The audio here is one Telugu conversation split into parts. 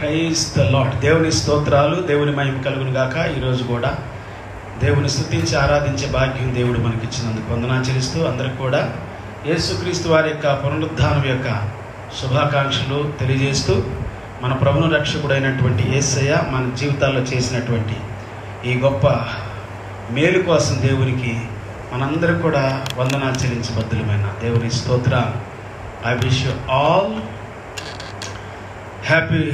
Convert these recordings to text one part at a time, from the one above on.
Praise the lord. దేవుని స్తోత్రాలు, దేవుని మహిమ కలుగును గాక. ఈరోజు కూడా దేవుని స్తుతించి ఆరాధించే భాగ్యం దేవుడు మనకి ఇచ్చినందుకు వందనాలు చెల్లిస్తూ అందరికి కూడా యేసుక్రీస్తు వారి యొక్క పునరుద్ధానం యొక్క శుభాకాంక్షలు తెలియజేస్తూ మన ప్రభువును రక్షకుడైనటువంటి యేసయ్య మన జీవితాల్లో చేసినటువంటి ఈ గొప్ప మేలు కోసం దేవునికి మనందరూ కూడా వందనాలు చెల్లించబద్దులమైన దేవుని స్తోత్రం. I wish you all happy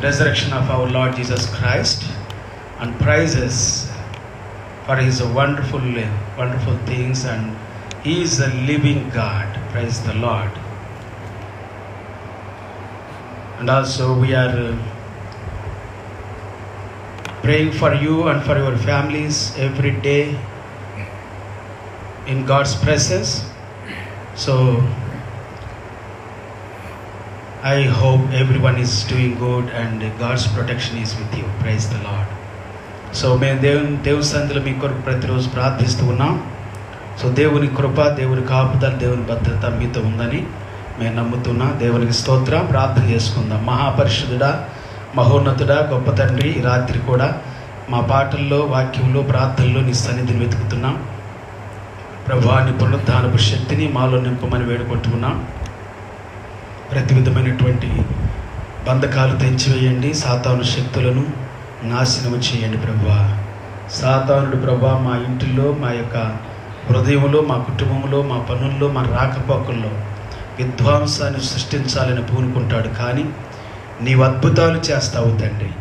resurrection of our Lord Jesus Christ and praises for his wonderful things, and he is a living God. Praise the Lord. And also we are praying for you and for your families every day in God's presence. So I hope everyone is doing good and God's protection is with you. Praise the Lord. So మేము దేవుని సన్నిధిలో మీ కొరకు ప్రతిరోజు ప్రార్థిస్తూ ఉన్నాం. సో దేవుని కృప, దేవుని కాపుదల, దేవుని భద్రత మీతో ఉందని మేము నమ్ముతున్నాం. దేవునికి స్తోత్రం. ప్రార్థన చేసుకుందాం. మహాపరిశుద్ధుడా, మహోన్నతుడా, గొప్ప తండ్రి, ఈ రాత్రి కూడా మా పాటల్లో, వాక్యంలో, ప్రార్థనలో నీ సన్నిధిని వెతుకుతున్నాం. ప్రభువా, నీ పునరుద్ధానపు శక్తిని మాలో నింపమని వేడుకుంటున్నాం. ప్రతి విధమైనటువంటి బంధకాలు తెంచివేయండి, సాతాను శక్తులను నాశనము చేయండి ప్రభువా. సాతానుడు ప్రభువా మా ఇంటిలో, మా యొక్క హృదయంలో, మా కుటుంబంలో, మా పనుల్లో, మా రాకపోకల్లో విధ్వంసాన్ని సృష్టించాలని పూనుకుంటాడు. కానీ నీవు అద్భుతాలు చేస్తావు తండ్రి.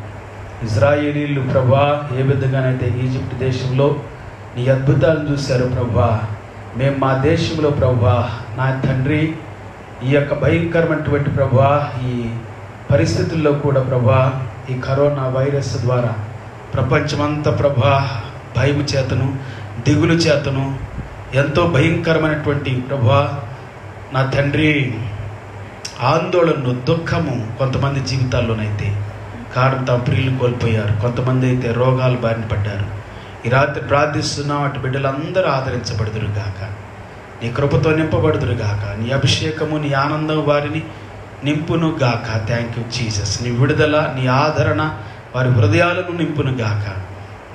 ఇజ్రాయేలీలు ప్రభువా ఏ విధంగానైతే ఈజిప్ట్ దేశంలో నీ అద్భుతాలను చూశారు ప్రభువా, మేము మా దేశంలో ప్రభువా నా తండ్రి ఈ యొక్క భయంకరమైనటువంటి ప్రభువా ఈ పరిస్థితుల్లో కూడా ప్రభువా ఈ కరోనా వైరస్ ద్వారా ప్రపంచమంతా ప్రభువా భయం చేతను, దిగులు చేతను, ఎంతో భయంకరమైనటువంటి ప్రభువా నా తండ్రి ఆందోళనను, దుఃఖము కొంతమంది జీవితాల్లోనైతే కారణం తమ ప్రియులు కోల్పోయారు, కొంతమంది అయితే రోగాలు బారిన పడ్డారు. ఈ రాత్రి ప్రార్థిస్తున్నాం, అటు బిడ్డలందరూ ఆదరించబడుదురు గాక, నీ కృపతో నింపబడుదురు గాక, నీ అభిషేకము, నీ ఆనందం వారిని నింపును గాక. Thank you Jesus. నీ విడుదల, నీ ఆదరణ వారి హృదయాలను నింపును గాక.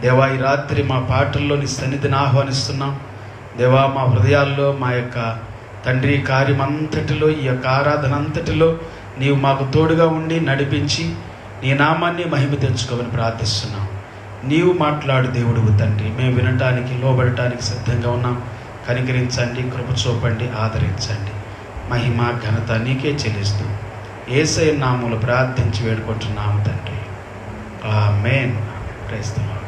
దేవా, ఈ రాత్రి మా పాటల్లో నీ సన్నిధిని ఆహ్వానిస్తున్నాం. దేవా, మా హృదయాల్లో మా యొక్క తండ్రి కార్యమంతటిలో, ఈ యొక్క ఆరాధన అంతటిలో నీవు మాకు తోడుగా ఉండి నడిపించి నీ నామాన్ని మహిమ తెచ్చుకోమని ప్రార్థిస్తున్నాం. నీవు మాట్లాడు దేవుడువు తండ్రి, మేము వినటానికి, లోబడటానికి సిద్ధంగా ఉన్నాం. కనికరించండి, కృప చూపండి, ఆదరించండి. మహిమ ఘనత నీకే చెల్లిస్తూ యేసయ్య నామములో ప్రార్థించి వేడుకుంటున్నాము తండ్రి. ఆమేన్. Praise the Lord.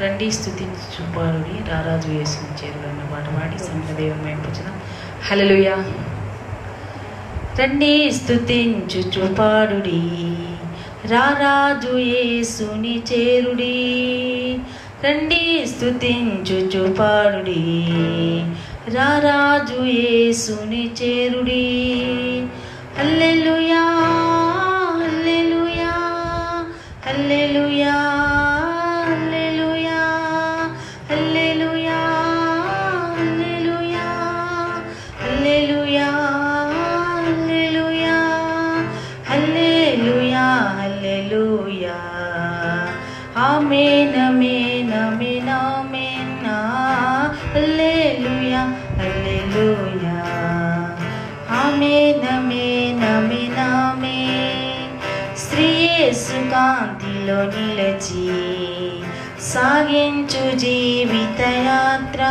రండి స్తుతించు పాడుడి, రారాజు యేసుని చేరుడు అన్న పాట పాడి సమగ్ర దేవుని మెప్పుచుదాం. హల్లెలూయా. రండి స్తుతించు పాడుడి, రారాజు యేసుని చేరుడి. రండి స్తుతించు పాడుడి, రారాజు యేసుని చేరుడి. హల్లెలూయా, హల్లెలూయా, హల్లెలూయా, హల్లెలూయా, హల్లెలూయా, హల్లెలూయా, హల్లెలూయా, హల్లెలూయా, హల్లెలూయా, హల్లెలూయా. ఆమేన్, ఆమేన్, ఆమేన్, ఆమేన్. హల్లెలూయా, హల్లెలూయా. ఆమేన్, ఆమేన్, ఆమేన్, ఆమేన్. శ్రీ యేసు కాంతిలో నిలచి సాగించు జీవిత యాత్ర.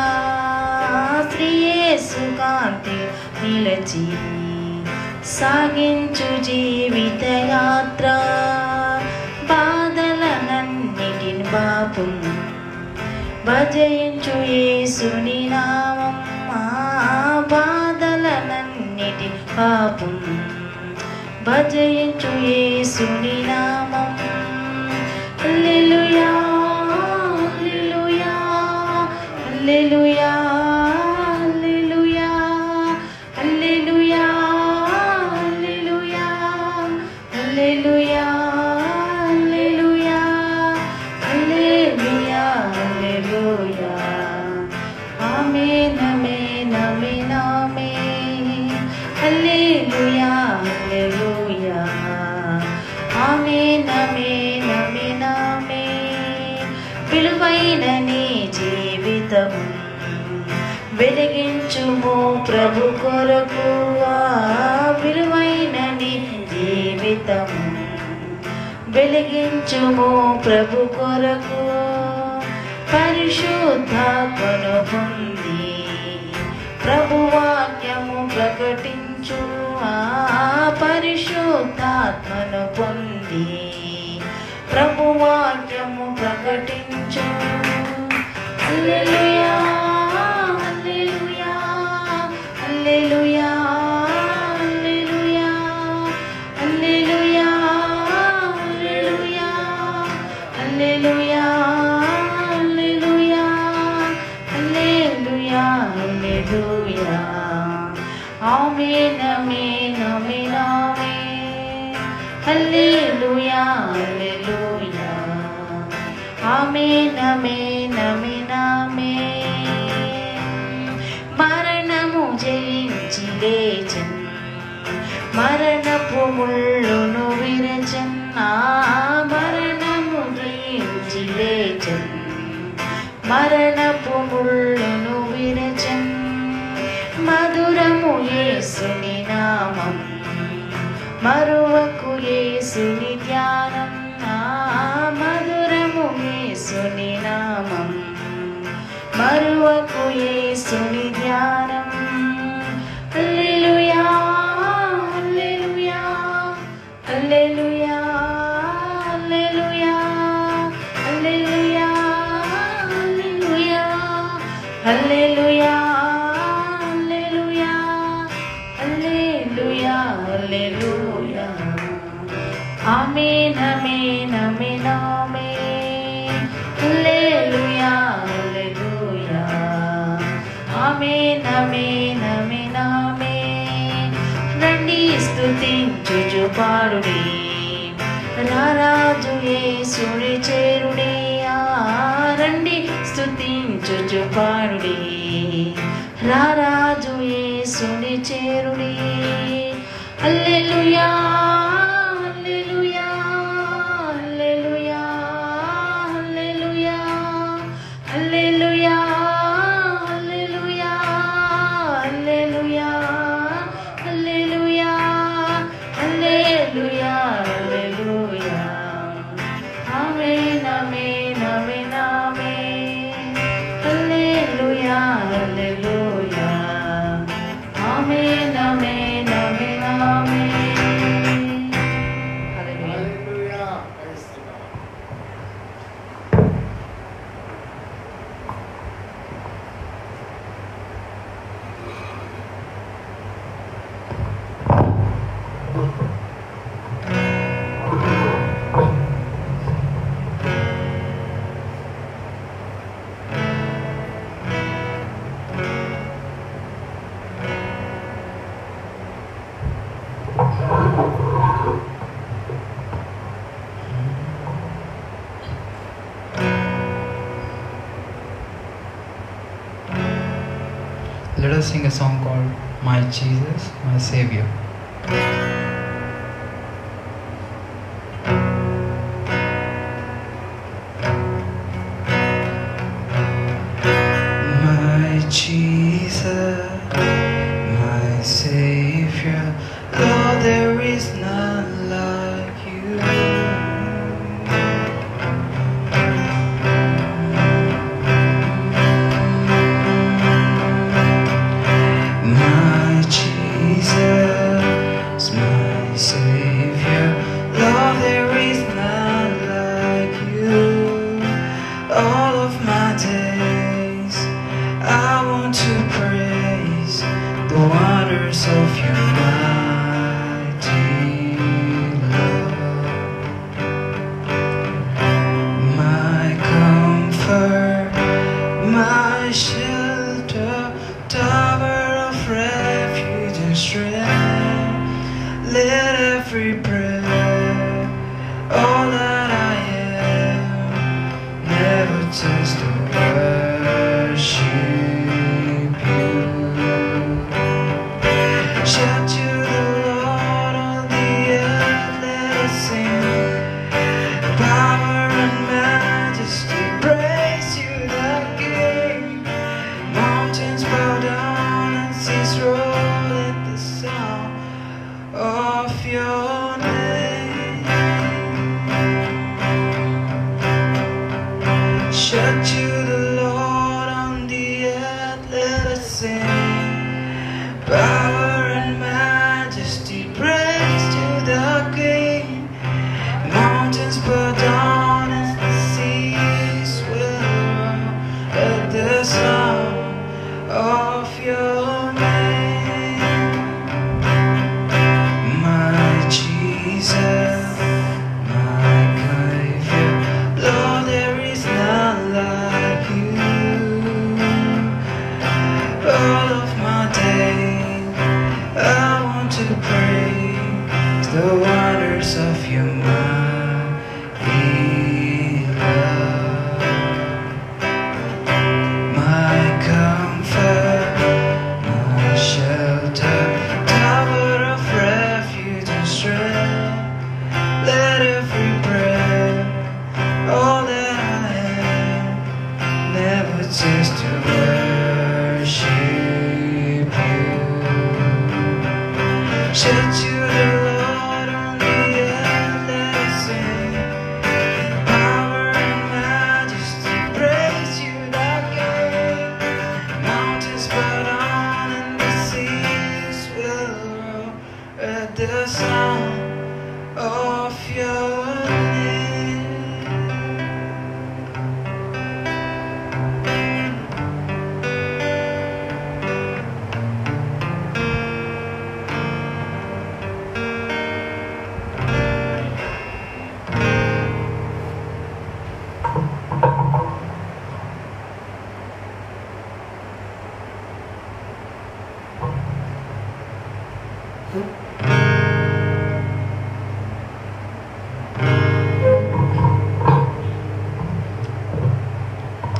శ్రీ యేసు కాంతి నిలచి సాగించు జీవిత యాత్ర. బాధలనన్నిటిని పాపం భజయించు యేసుని నామం. బాధలనన్నిటి పాపం భజయించు యేసుని నామం. హల్లెలూయా, హల్లెలూయా, హల్లెలూయా, హల్లెలూయా, హల్లెలూయా, హల్లెలూయా, హల్లెలూయా, హల్లెలూయా, హల్లెలూయా, హల్లెలూయా. ఆమేన్, ఆమేన్, ఆమేన్, ఆమేన్. హల్లెలూయా హల్లెలూయా ఆమేన్ ఆమేన్ ఆమేన్ ఆమేన్. విలువైన నీ జీవితము వెలిగించుము ప్రభు కొరకు. విలువైన నీ జీవితము వెలిగించుము ప్రభు కొరకు. పరిశుద్ధాత్మను పొంది ప్రభు వాక్యము ప్రకటించు. పరిశుద్ధాత్మను పొంది ప్రభు వాక్యము ప్రకటించు. హల్లెలూయా హల్లెలూయా హల్లెలూయా హల్లెలూయా హల్లెలూయా హల్లెలూయా హల్లెలూయా హల్లెలూయా హల్లెలూయా ఆమేన్ ఆమేన్ ఆమేన్ ఆమేన్. హల్లెలూయా హల్లెలూయా ఆమేన్ ఆమేన్ ఆమేన్ ఆమేన్. మరణము జయించి లేచెన్, మరణపు ముళ్ళును విరచన్. మరణము జయించి లేచెన్, మరణపు ముళ్ళును విరచన్. మధురము యేసుని నామం, మరువకు యేసుని ధ్యానం. మధురము యేసుని నామం, మరువకు యేసుని ధ్యానం. హల్లెలూయా హల్లెలూయా హల్లెలూయా హల్లెలూయా హల్లెలూయా హల్లెలూయా హల్లెలూయా హల్లెలూయా హల్లెలూయా ఆమేన్ ఆమేన్ ఆమేన్ ఆమేన్. హల్లెలూయా హల్లెలూయా ఆమేన్ ఆమేన్ ఆమేన్ ఆమేన్. రండి స్తుతించుచు పాడుడి, రారాజు యేసుని చేరుడి. రండి స్తుతించుచు పాడుడి, రారాజు యేసుని చేరుడి. హల్లెలూయా హల్లెలూయా హల్లెలూయా హల్లెలూయా హల్లెలూయా హల్లెలూయా హల్లెలూయా హల్లెలూయా హల్లెలూయా హల్లెలూయా ఆమేన్ ఆమేన్ ఆమేన్ ఆమేన్. హల్లెలూయా హల్లెలూయా ఆమేన్ ఆమేన్ ఆమేన్ ఆమేన్. హల్లెలూయా. Let us sing a song called My Jesus, My Savior. My Jesus, my Savior, Lord, there is none like you. My Jesus, my Savior, Lord, there is none like you. All of my days I want to praise the wonders of your mighty love. My comfort, my shelter, tower of refuge and strength. Let every prayer, all that I am, never cease to worship you. Shout roll at the sound of your name. Shout to the Lord on the earth, let us sing. Power and majesty, praise to the King. Mountains bow down as the seas will roll at the sound of your name. My Jesus, my Savior, Lord, there is none like you. All of my days I want to praise the wonders of your mighty love. My comfort, my shelter, tower of refuge and strength. Let every breath, all that I am, never cease to worship you. Shout to the Lord on the earth, let us sing. Power and majesty, praise you, the King. Mountains bow down and the seas will roll at the sound of your name.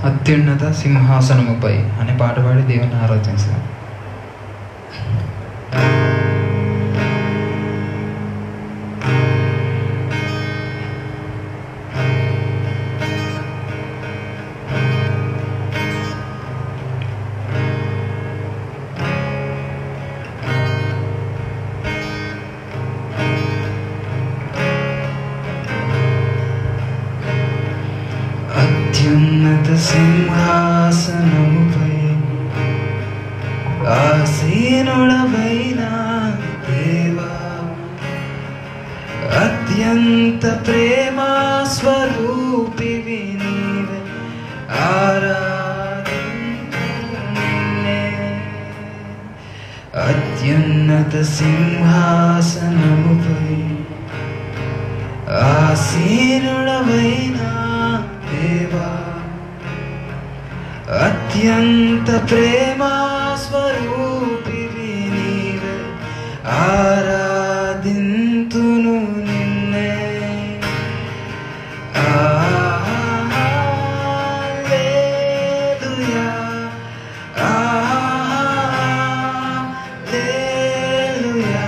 అత్యున్నత సింహాసనముపై అనే పాట పాడి దేవుని ఆరాధించాం. అత్యున్నత సింహాసనముపై ఆసీనుడవైన దేవా, అత్యంత ప్రేమ స్వరూపివి నీవే, ఆరాధింతును నిన్నే. అత్యున్నత సింహాసనముపై ఆసీనుడవైన దేవా, అత్యంత ప్రేమ స్వరూపివి నీవే, ఆరాధింతును నిన్నే. హల్లెలూయా, హల్లెలూయా,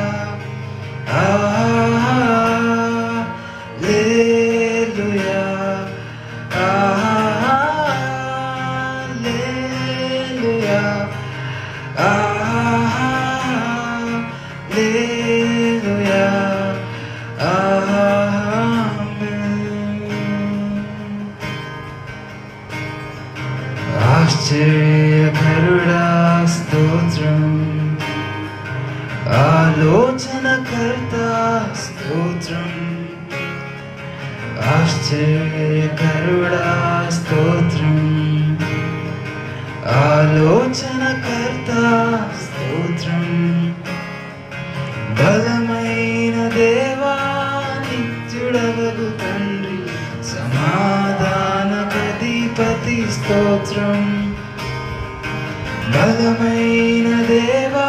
హల్లెలూయా. ఆశ్చర్యకరుడా స్తోత్రం, ఆలోచనకర్త స్తోత్రం. ఆశ్చర్యకరుడా స్తోత్రం, ఆలోచనకర్త స్తోత్రం. బలమైన దేవా, నిత్యుడవగు తండ్రి, సమాధానకధిపతి స్తోత్రం. బలమైన దేవా,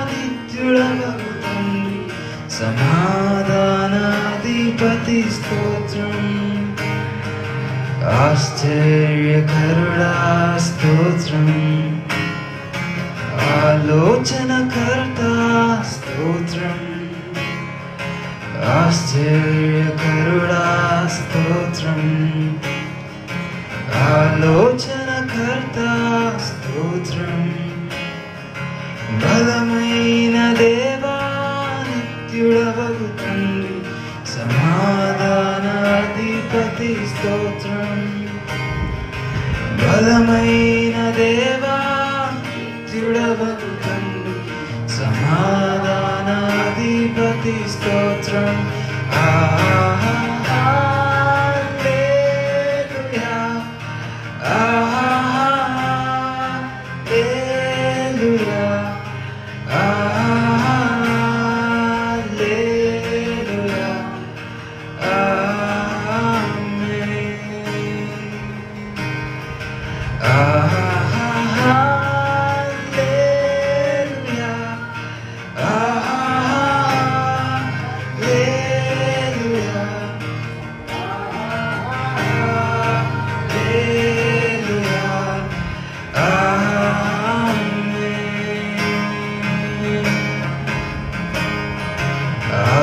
నిత్యుడవగు తండ్రి, సమాధానాధిపతి స్తోత్రం. ఆశ్చర్యకరుడా స్తోత్రం, ఆలోచనకర్త స్తోత్రం. ఆశ్చర్యకరుడా స్తోత్రం, ఆలోచనకర్త స్తోత్రం. బల బలమైన దేవా నిత్యుడవగు తండ్రి సమాధానాధిపతి స్తోత్రం. బలమైన దేవా నిత్యుడవగు తండ్రి సమాధానాధిపతి స్తోత్రం.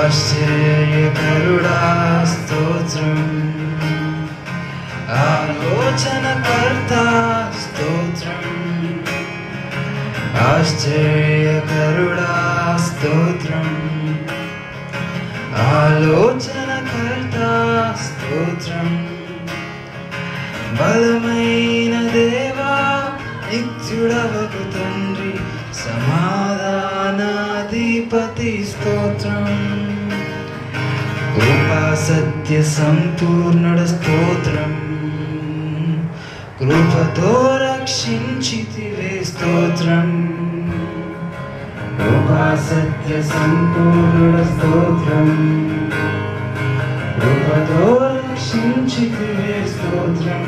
ఆశ్చర్యకరుడా స్తోత్రం. ఆలోచనకర్త స్తోత్రం. ఆశ్చర్యకరుడా స్తోత్రం. ఆలోచనకర్త స్తోత్రం. బలమైన దేవా నిత్యుడవగు తండ్రి సమాధానాధిపతి స్తోత్రం. కృపా సత్య సంపూర్ణుడ స్తోత్రం. కృపతో రక్షించితివే స్తోత్రం. కృపా సత్య సంపూర్ణుడ స్తోత్రం. కృపతో రక్షించితివే స్తోత్రం.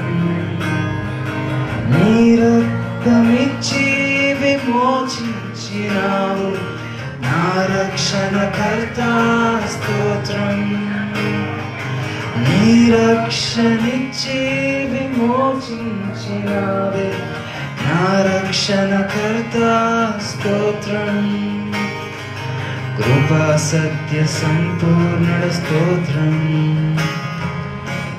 నీ రక్తమిచ్చి విమోచించినావు నా రక్షణకర్త స్తోత్రం. నీ రక్షణిచ్చి విమోచించినావే నా రక్షణకర్త స్తోత్రం. కృపా సత్య సంపూర్ణుడ స్తోత్రం.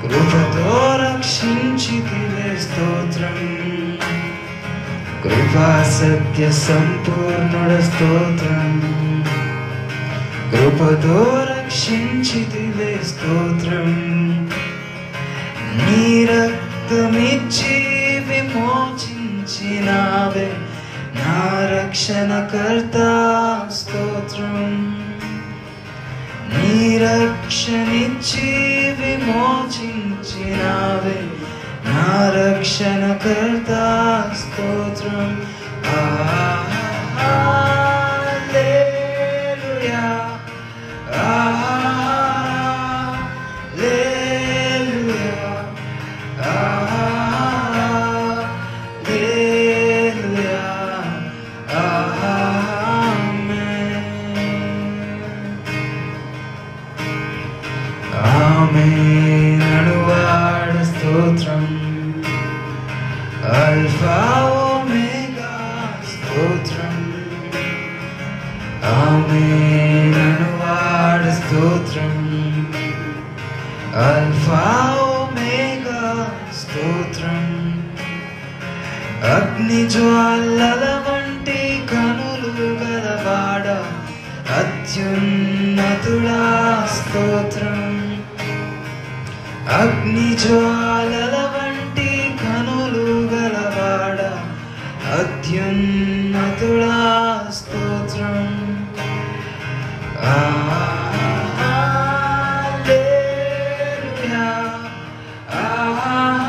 కృపతో రక్షించితివే స్తోత్రం. కృపా సత్య సంపూర్ణుడ స్తోత్రం. కృపతో రక్షించితివే స్తోత్రం. నీ రక్తమిచ్చి విమోచించినావే నా రక్షణకర్త స్తోత్రం. నీ రక్షణిచ్చి విమోచించినావే నా రక్షణకర్త స్తోత్రం. హల్లెలూయా హల్లెలూయా హల్లెలూయా ఆమేన్ ఆమేన్ అనువాడు స్తోత్రం. అల్ఫా ఒమేగా స్తోత్రం. ఆమేన్ అనువాడు స్తోత్రం. అల్ఫా ఒమేగా స్తోత్రం. అగ్ని జ్వాలల వంటి కనులు గలవాడ అత్యున్నతుడా స్తోత్రం. అగ్ని జ్వాలల వంటి కనులు గలవాడ అత్యున్నతుడా స్తోత్రం. హల్లెలూయా హల్లెలూయా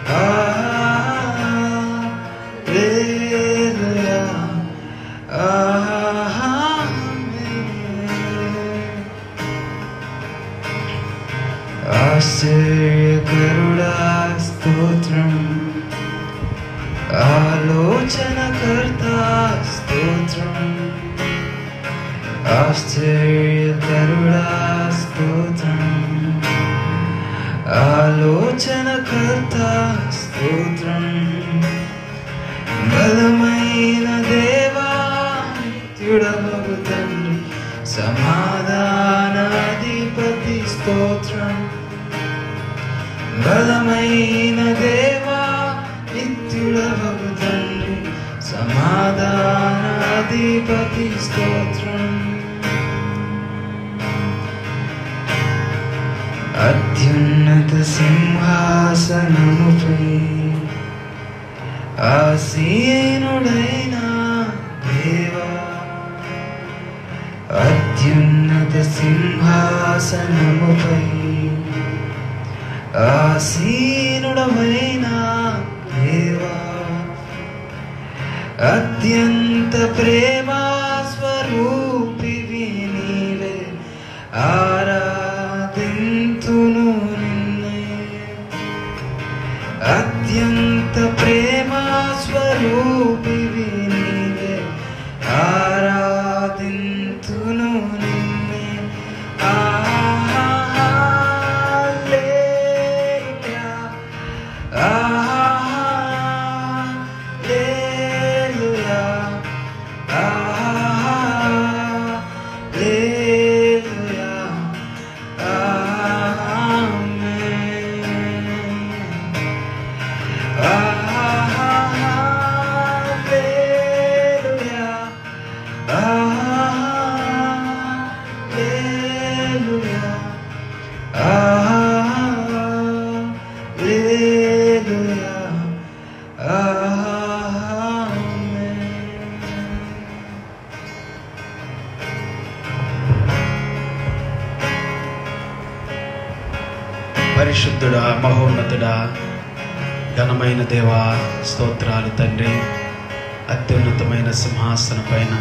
హల్లెలూయా ఆశ్చర్యకరుడా స్తోత్రం. ఆలోచనకర్త స్తోత్రం. ఆశ్చర్యకరుడా స్తోత్రం. ఆలోచనకర్త స్తోత్రం. బలమైన దేవా నిత్యుడవగు తండ్రి సమాధానాధిపతి స్తోత్రం. బలమైన దేవా నిత్యుడవగు తండ్రి సమాధానాధిపతి స్తోత్రం. అత్యున్నత సింహాసనముపై ఆసీనుడైన దేవా, అత్యున్నత సింహాసనముపై ఆసీనుడమైన దేవా, అత్యంత ప్రేమా స్వరూపివి నీవే, ఆరాధింతును నిన్నే. అత్యంత ప్రేమా స్వరూపివి నీవే, ఆరాధింతును నిన్నే. హల్లెలూయా, హల్లెలూయా, హల్లెలూయా, ఆమేన్. హల్లెలూయా, హల్లెలూయా, హల్లెలూయా, ఆమేన్. పరిశుద్ధుడా, మహోన్నతుడా, ఘనమైన దేవా, స్తోత్రాలు తండ్రి. అత్యున్నతమైన సింహాసనం పైన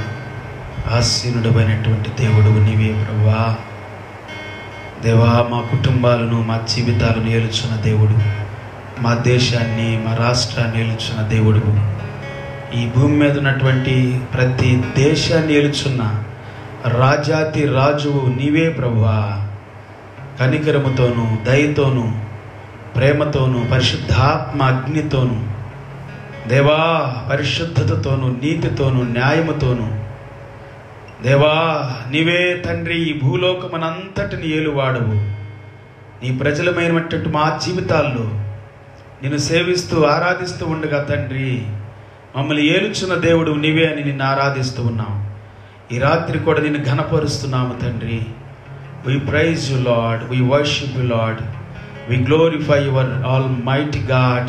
ఆసీనుడమైనటువంటి దేవుడు నీవే ప్రభువా. దేవా, మా కుటుంబాలను, మా జీవితాలను ఏలుచున్న దేవుడు, మా దేశాన్ని, మా రాష్ట్రాన్ని ఏలుచున్న దేవుడు, ఈ భూమి మీద ఉన్నటువంటి ప్రతి దేశాన్ని ఏలుచున్న రాజాతి రాజువు నీవే ప్రభువా. కనికరముతోనూ, దయతోనూ, ప్రేమతోనూ, పరిశుద్ధాత్మ అగ్నితోనూ, దేవా పరిశుద్ధతతోనూ, నీతితోనూ, న్యాయముతోనూ, దేవా నీవే తండ్రి ఈ భూలోకమనంతటిని ఏలువాడవు. నీ ప్రజలమైనటువంటి మా జీవితాల్లో నిన్ను సేవిస్తూ ఆరాధిస్తూ ఉండగా తండ్రి, మమ్మల్ని ఏలుచున్న దేవుడు నీవే అని నిన్ను ఆరాధిస్తూ ఉన్నాం. ఈ రాత్రి కూడా నిన్ను ఘనపరుస్తున్నాము తండ్రి. We praise you, Lord. We worship you, Lord. We glorify your almighty God.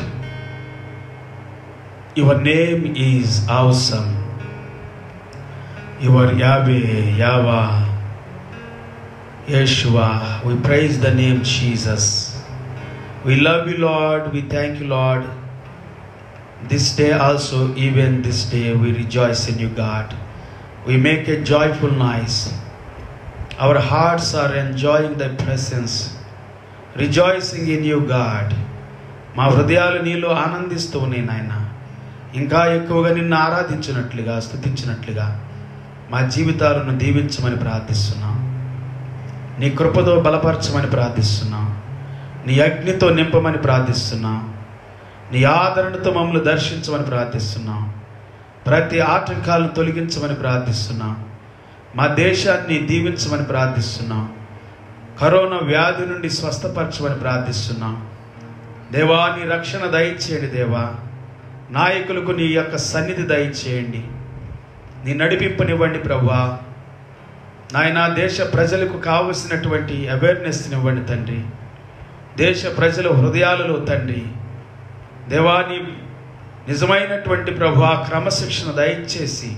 Your name is awesome. You are Yahweh, Yahweh, Yeshua. We praise the name Jesus. We love you, Lord. We thank you, Lord. This day also, even this day, we rejoice in you, God. We make a joyful noise. Our hearts are enjoying thy presence, rejoicing in you, God. మా హృదయాలు నీలో ఆనందిస్తూ ఉన్నాయి నాయన. ఇంకా ఎక్కువగా నిన్ను ఆరాధించినట్లుగా, స్తుతించినట్లుగా మా జీవితాలను దీవించమని ప్రార్థిస్తున్నాం. నీ కృపతో బలపరచమని ప్రార్థిస్తున్నాం. నీ అగ్నితో నింపమని ప్రార్థిస్తున్నాం. నీ ఆదరణతో మమ్మల్ని దర్శించమని ప్రార్థిస్తున్నాం. ప్రతి ఆటంకాలను తొలగించమని ప్రార్థిస్తున్నాం. మా దేశాన్ని దీవించమని ప్రార్థిస్తున్నాం. కరోనా వ్యాధి నుండి స్వస్థపరచమని ప్రార్థిస్తున్నాం. దేవా నీ రక్షణ దయచేయండి. దేవా నాయకులకు నీ యొక్క సన్నిధి దయచేయండి. నీ నడిపింపనివ్వండి ప్రభువా. నాయన దేశ ప్రజలకు కావలసినటువంటి అవేర్నెస్ని ఇవ్వండి తండ్రి. దేశ ప్రజల హృదయాలలో తండ్రి దేవా నీ నిజమైనటువంటి ప్రభువా క్రమశిక్షణ దయచేసి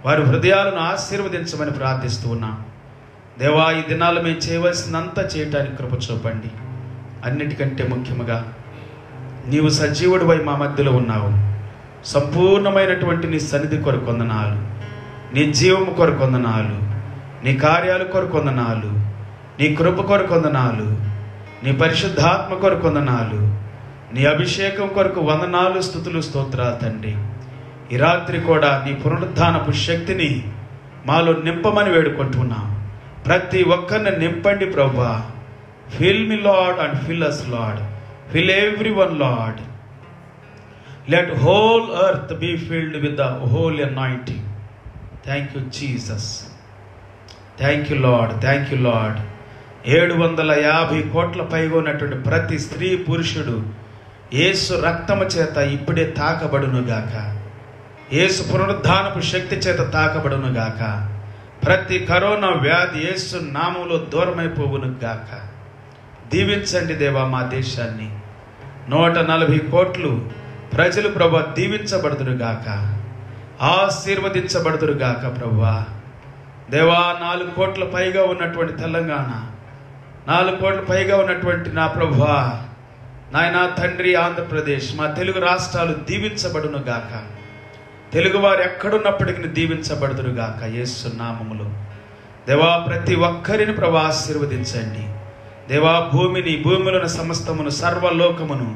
వారి హృదయాలను ఆశీర్వదించమని ప్రార్థిస్తూ ఉన్నాం. దేవా ఈ దినాలు మేము చేయవలసినంత చేయటానికి కృప చూపండి. అన్నిటికంటే ముఖ్యముగా నీవు సజీవుడివై మా మధ్యలో ఉన్నావు. సంపూర్ణమైనటువంటి నీ సన్నిధి కొరకు వందనాలు, నీ జీవము కొరకు వందనాలు, నీ కార్యాలు కొరకు వందనాలు, నీ కృప కొరకు వందనాలు, నీ పరిశుద్ధాత్మ కొరకు వందనాలు, నీ అభిషేకం కొరకు వందనాలు, స్తుతులు, స్తోత్రాలు తండ్రి. ఈ రాత్రి కూడా నీ పునరుద్ధానపు శక్తిని మాలో నింపమని వేడుకుంటున్నాం. ప్రతి ఒక్కరిని నింపండి ప్రభువా. Fill me, Lord, and fill us, Lord. Fill everyone, Lord. Let whole earth be filled with the holy anointing. Thank you, Jesus. Thank you, Lord. Thank you, Lord. 750 కోట్ల పైగా ఉన్నటువంటి ప్రతి స్త్రీ పురుషుడు యేసు రక్తము చేత ఇప్పుడే తాకబడునుగాక. యేసు పునరుద్ధానపు శక్తి చేత తాకబడునుగాక. ప్రతి కరోనా వ్యాధి యేసు నామములో దూరమైపోవునుగాక. దీవించండి దేవా మా దేశాన్ని. 140 కోట్లు ప్రజలు ప్రభువా దీవించబడుదురుగాక, ఆశీర్వదించబడుదురుగాక ప్రభువా. దేవా 4 కోట్ల పైగా ఉన్నటువంటి తెలంగాణ, 4 కోట్ల పైగా ఉన్నటువంటి నా ప్రభువా నాయనా తండ్రి ఆంధ్రప్రదేశ్, మా తెలుగు రాష్ట్రాలు దీవించబడునుగాక. తెలుగువారు ఎక్కడున్నప్పటికీ దీవించబడుదురుగాక యేసు నామములో. దేవా ప్రతి ఒక్కరిని ప్రభు ఆశీర్వదించండి. దేవా భూమిని, భూమిలో ఉన్న సమస్తమును, సర్వలోకమును,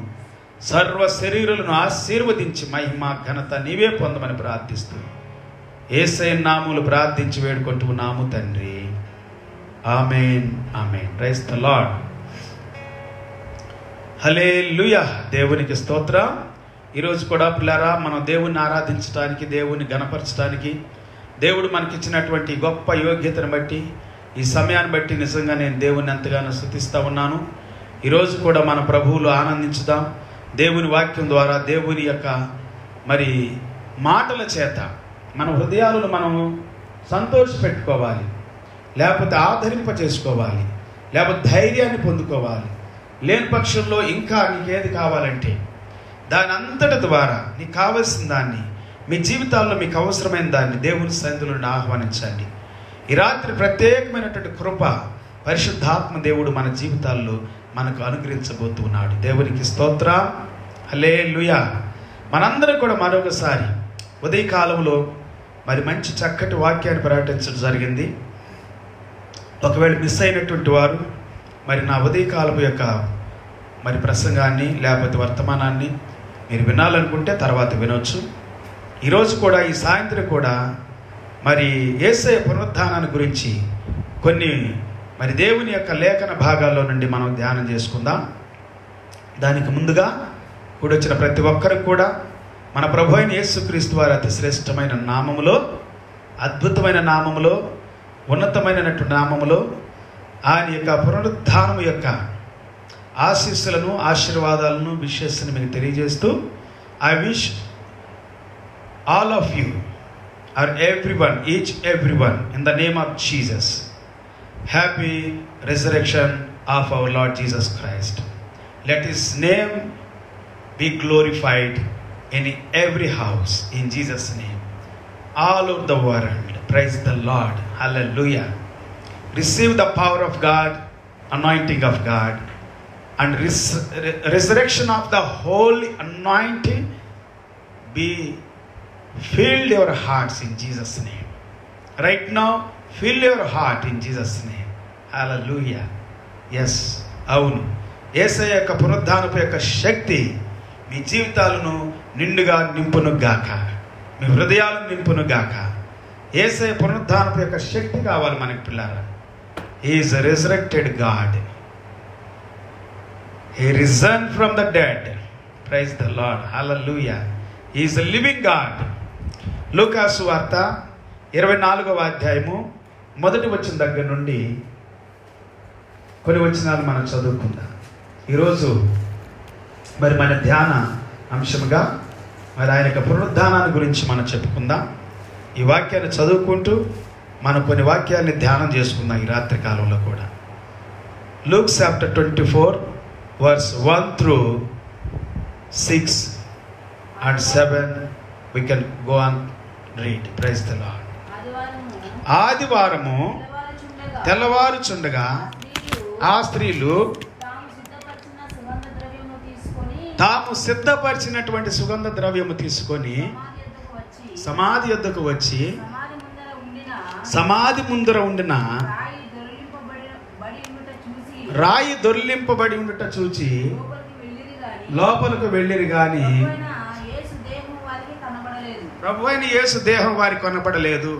సర్వ శరీరులను ఆశీర్వదించి మహిమ ఘనత నీవే పొందమని ప్రార్థిస్తూ యేసయ్య నామములు ప్రార్థించి వేడుకుంటున్నాము తండ్రి. Amen, amen. Praise the Lord. Hallelujah. దేవునికి స్తోత్రం. ఈరోజు కూడా పిల్లారా మనం దేవుణ్ణి ఆరాధించడానికి, దేవుణ్ణి గణపరచడానికి, దేవుడు మనకిచ్చినటువంటి గొప్ప యోగ్యతను బట్టి, ఈ సమయాన్ని బట్టి నిజంగా నేను దేవుణ్ణి ఎంతగానో స్తుతిస్తూ ఉన్నాను. ఈరోజు కూడా మన ప్రభువులు ఆనందించుదాం. దేవుని వాక్యం ద్వారా, దేవుని యొక్క మరి మాటల చేత మన హృదయాలను మనము సంతోషపెట్టుకోవాలి, లేకపోతే ఆదరింప చేసుకోవాలి, లేకపోతే ధైర్యాన్ని పొందుకోవాలి. లేని పక్షంలో ఇంకా నీకేది కావాలంటే దాని అంతటి ద్వారా నీకు కావలసిన దాన్ని, మీ జీవితాల్లో మీకు అవసరమైన దాన్ని దేవుని సన్నిధిలో ఆహ్వానించండి. ఈ రాత్రి ప్రత్యేకమైనటువంటి కృప పరిశుద్ధాత్మ దేవుడు మన జీవితాల్లో మనకు అనుగ్రహించబోతున్నాడు. దేవునికి స్తోత్రం. హల్లెలూయా. మనందరం కూడా మరొకసారి ఉదయకాలంలో మరి మంచి చక్కటి వాక్యాన్ని ప్రకటించడం జరిగింది. ఒకవేళ మిస్ అయినటువంటి వారు మరి నా ఉదయకాలపు యొక్క మరి ప్రసంగాన్ని లేకపోతే వర్తమానాన్ని మీరు వినాలనుకుంటే తర్వాత వినొచ్చు. ఈరోజు కూడా ఈ సాయంత్రం కూడా మరి యేసయ్య పునరుద్ధానాన్ని గురించి కొన్ని మరి దేవుని యొక్క లేఖన భాగాల్లో నుండి మనం ధ్యానం చేసుకుందాం. దానికి ముందుగా కూడొచ్చిన ప్రతి ఒక్కరికి కూడా మన ప్రభు అయిన యేసుక్రీస్తు వారి అతి శ్రేష్టమైన నామములో, అద్భుతమైన నామములో, ఉన్నతమైనటువంటి నామములో ఆయన యొక్క పునరుద్ధానము యొక్క ఆశీస్సులను, ఆశీర్వాదాలను, విషెస్ని మీకు తెలియజేస్తూ I wish all of you or everyone, each everyone, in the name of Jesus, happy resurrection of our Lord Jesus Christ. Let his name be glorified in every house, in Jesus' name, all over the world. Praise the Lord. Hallelujah. Receive the power of God, anointing of God, and resurrection of the holy anointing be fill your hearts in Jesus' name. Right now, fill your heart in Jesus' name. Hallelujah. Yes. అవును, యేసయ్య యొక్క పునరుద్ధానపు యొక్క శక్తి మీ జీవితాలను నిండుగా నింపును గాక, మీ హృదయాలను నింపును గాక. యేసయ్య పునరుద్ధానపు యొక్క శక్తి కావాలి మనకి పిల్లారా. He is a resurrected God. He risen from the dead. Praise the Lord. Hallelujah. He is a living God. లూకాసు వార్త 24వ అధ్యాయము 1వ వచనం దగ్గర నుండి కొన్ని వచనాలు మనం చదువుకుందాం. ఈరోజు మరి మన ధ్యాన అంశముగా మరి ఆయన యొక్క పునరుద్ధానాన్ని గురించి మనం చెప్పుకుందాం. ఈ వాక్యాన్ని చదువుకుంటూ మనం కొన్ని వాక్యాన్ని ధ్యానం చేసుకుందాం ఈ రాత్రి కాలంలో కూడా. Luke chapter 24 verse 1 through 6 and 7 we can go on read. Praise the Lord. ఆదివారము తెల్లవారుచుండగా ఆ స్త్రీలు తాము సిద్ధపరిచినటువంటి సుగంధ ద్రవ్యము తీసుకొని సమాధి యొద్దకు వచ్చి సమాధి ముందర ఉండిన రాయి దొర్లింపబడి ఉండుట చూచి లోపలకు వెళ్ళిరి గాని ప్రభు అయిన యేసు దేహం వారికి కనబడలేదు.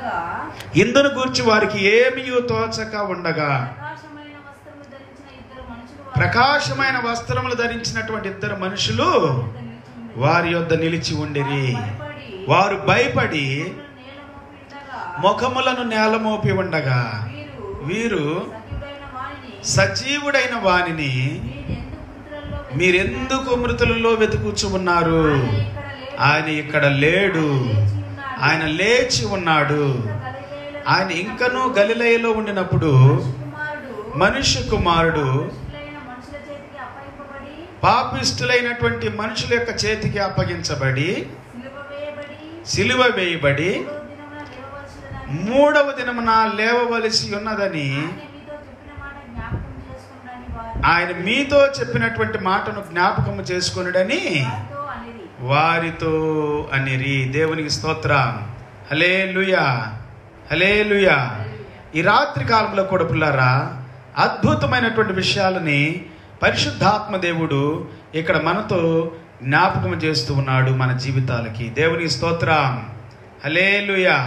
ఉండగా ఇందును గూర్చి వారికి ఏమీయూ తోచక ఉండగా ప్రకాశమైన వస్త్రములు ధరించిన ఇద్దరు మనుషులు ప్రకాశమైన వస్త్రములు ధరించినటువంటి ఇద్దరు మనుషులు వారి యొద్ద నిలిచి ఉండిరి. వారు భయపడి ముఖములను నేలమోపి ఉండగా వీరు సజీవుడైన వానిని మీరెందుకు మృతులలో వెతుకుచు ఉన్నారు? ఆయన ఇక్కడ లేడు, ఆయన లేచి ఉన్నాడు. ఆయన ఇంకనూ గలిలయలో ఉండినప్పుడు మనుష్య కుమారుడు పాపిష్టులైనటువంటి మనుషుల యొక్క చేతికి అప్పగించబడి సిలువ వేయబడి మూడవ దినమున లేవవలసి ఉన్నదని ఆయన మీతో చెప్పినటువంటి మాటను జ్ఞాపకము చేసుకొనుడని వారితో అనిరి. దేవునికి స్తోత్రం. హల్లెలూయా, హల్లెలూయా. ఈ రాత్రి కాలంలో కూడా పిల్లారా, అద్భుతమైనటువంటి విషయాలని పరిశుద్ధాత్మ దేవుడు ఇక్కడ మనతో జ్ఞాపకం చేస్తూ ఉన్నాడు మన జీవితాలకి. దేవునికి స్తోత్రం. హల్లెలూయా.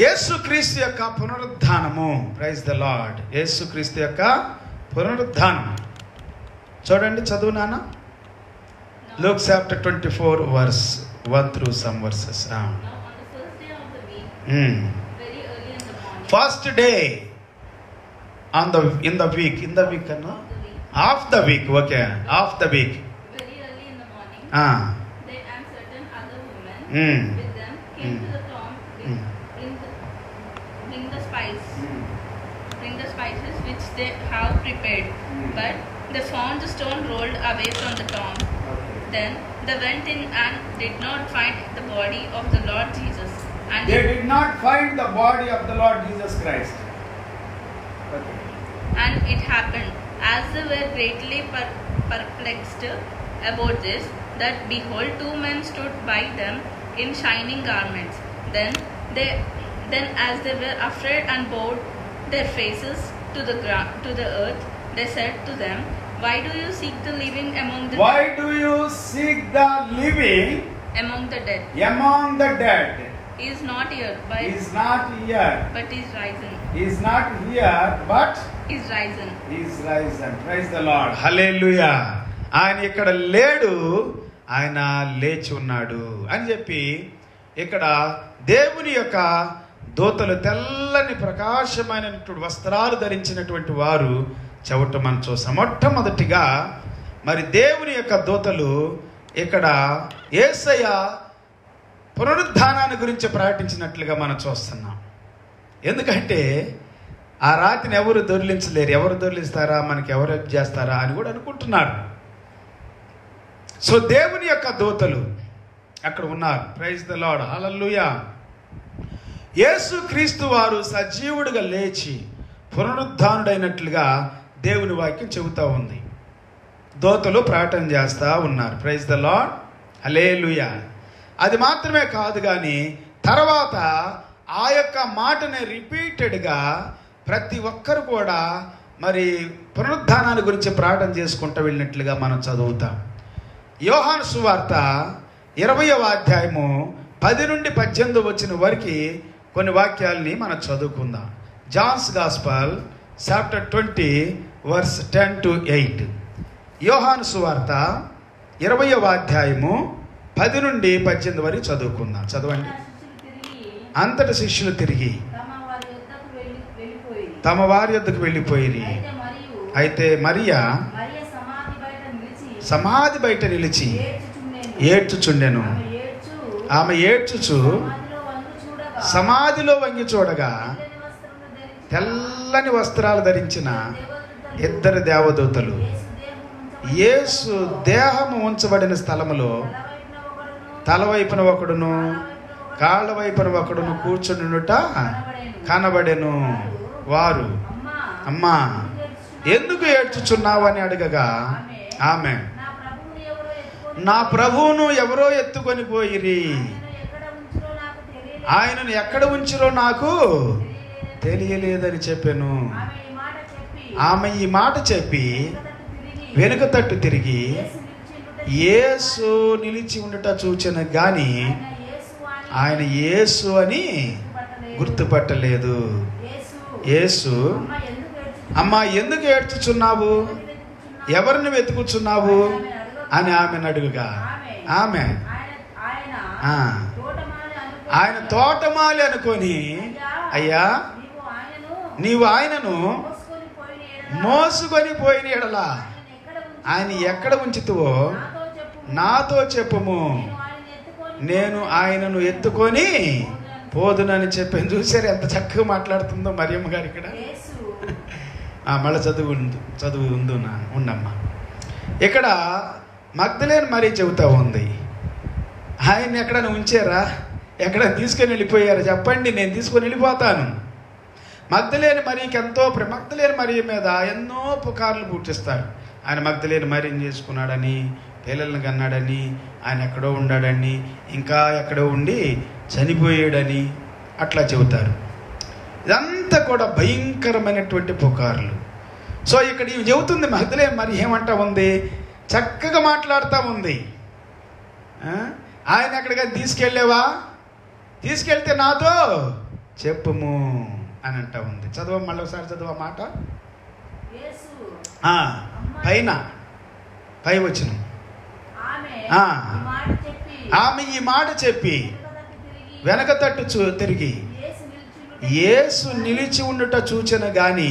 యేసుక్రీస్తు యొక్క పునరుద్ధానము. Praise the lord. యేసుక్రీస్తు యొక్క పునరుద్ధానం చూడండి, చదువు నాన్న. Luke chapter 24 verse 1 through some verses. Now on the first day of the week, very early in the morning. First day in the week no? Of the week, okay. Of the week. Very early in the morning. They and certain other women with them came to the tomb bring the spices which they have prepared. But they found the stone rolled away from the tomb. Then they went in and did not find the body of the Lord Jesus. And they did not find the body of the Lord Jesus Christ. Okay. And it happened, as they were greatly perplexed about this, that behold, two men stood by them in shining garments. Then as they were afraid and bowed their faces to the ground, to the earth, they said to them, Why do you seek the living among the Why do you seek the living among the dead? Among the dead. He is not here, but He is not here. But he is risen. He is not here, but He is risen. He is risen. Praise the Lord. Hallelujah. ఆయన ఇక్కడ లేడు, ఆయన లేచి ఉన్నాడు అని చెప్పి ఇక్కడ దేవుని యొక్క దూతలు తెల్లని ప్రకాశమైనటువంటి వస్త్రాలు ధరించినటువంటి వారు చెవటం మనం చూస్తాం. మొట్టమొదటిగా మరి దేవుని యొక్క దూతలు ఇక్కడ యేసయ్య పునరుద్ధానాన్ని గురించి ప్రకటించినట్లుగా మనం చూస్తున్నాం. ఎందుకంటే ఆ రాతిని ఎవరు దొర్లించలేరు. ఎవరు దొర్లిస్తారా, మనకి ఎవరు హెల్ప్ చేస్తారా అని కూడా అనుకుంటున్నారు. సో దేవుని యొక్క దూతలు అక్కడ ఉన్నారు. Praise the lord. హల్లెలూయా. యేసుక్రీస్తు వారు సజీవుడిగా లేచి పునరుద్ధానుడైనట్లుగా దేవుని వాక్యం చెబుతూ ఉంది. దూతలు ప్రకటన చేస్తూ ఉన్నారు. Praise the lord. హల్లెలూయా. అది మాత్రమే కాదు కానీ తర్వాత ఆ యొక్క మాటని రిపీటెడ్గా ప్రతి ఒక్కరు కూడా మరి పునరుద్ధానాన్ని గురించి ప్రార్థన చేసుకుంటూ వెళ్ళినట్లుగా మనం చదువుతాం. యోహాను సువార్త 20వ అధ్యాయము 10 నుండి 18 వచ్చిన వరకు కొన్ని వాక్యాలని మనం చదువుకుందాం. John's gospel chapter 20 verse 10 to 8. యోహాను సువార్త 20వ అధ్యాయము 10 నుండి 18 వరకు చదువుకుందాం. చదవండి. అంతటి శిష్యులు తిరిగి తమ వారి యొద్దకు వెళ్ళిపోయి అయితే మరియా సమాధి బయట నిలిచి ఏడ్చుచుండెను. ఆమె ఏడ్చుచు సమాధిలో వంగి చూడగా తెల్లని వస్త్రాలు ధరించిన ఇద్దరు దేవదూతలు యేసు దేహము ఉంచబడిన స్థలములో తల వైపున ఒకడును కాళ్ళ వైపున ఒకడును కూర్చుండుట కనబడెను. వారు, అమ్మా ఎందుకు ఏడ్చుచున్నావు అని అడగగా ఆమె, నా ప్రభువును ఎవరో ఎత్తుకొని పోయిరి, ఆయనను ఎక్కడ ఉంచిరో నాకు తెలియలేదని చెప్పాను. ఆమె ఈ మాట చెప్పి వెనుక తట్టు తిరిగి యేసు నిలిచి ఉండట చూచెను గాని ఆయన యేసు అని గుర్తుపట్టలేదు. యేసు అమ్మా ఎందుకు ఏడ్చుచున్నావు, ఎవరిని వెతుకుచున్నావు అని ఆమెను అడుగుగా ఆమె ఆయన తోటమాలి అనుకొని, అయ్యా నీవు ఆయనను మోసుకొని పోయిన ఎడల ఆయన ఎక్కడ ఉంచుతువో నాతో చెప్పుము, నేను ఆయనను ఎత్తుకొని పోదునని చెప్పాను. చూసారు ఎంత చక్కగా మాట్లాడుతుందో మరియమ్మ గారు ఇక్కడ. మళ్ళీ చదువు ఉండమ్మా. ఇక్కడ మగ్దలేని మరీ చెబుతా ఉంది, ఆయన ఎక్కడైనా ఉంచారా, ఎక్కడ తీసుకొని వెళ్ళిపోయారా చెప్పండి, నేను తీసుకొని వెళ్ళిపోతాను. మగ్దలేని మరీకి మగ్దలేని మరీ మీద ఎన్నో పుకార్లు పుట్టిస్తారు. ఆయన మగ్దలేని మరీని చేసుకున్నాడని, పిల్లల్ని కన్నాడని, ఆయన ఎక్కడో ఉన్నాడని, ఇంకా ఎక్కడో ఉండి చనిపోయాడని అట్లా చెబుతారు. ఇదంతా కూడా భయంకరమైనటువంటి పుకార్లు. సో ఇక్కడ ఇవి చెబుతుంది మగ్దలేని మరి ఏమంటా ఉంది, చక్కగా మాట్లాడుతూ ఉంది. ఆయన ఎక్కడికి తీసుకెళ్ళేవా, తీసుకెళ్తే నాతో చెప్పుము అని అంటా ఉంది. చదువు మళ్ళీ ఒకసారి చదువు ఆ మాట. పై వచ్చిన ఆమె ఈ మాట చెప్పి వెనక తట్టు తిరిగి యేసు నిలిచి ఉండుట చూచెన గాని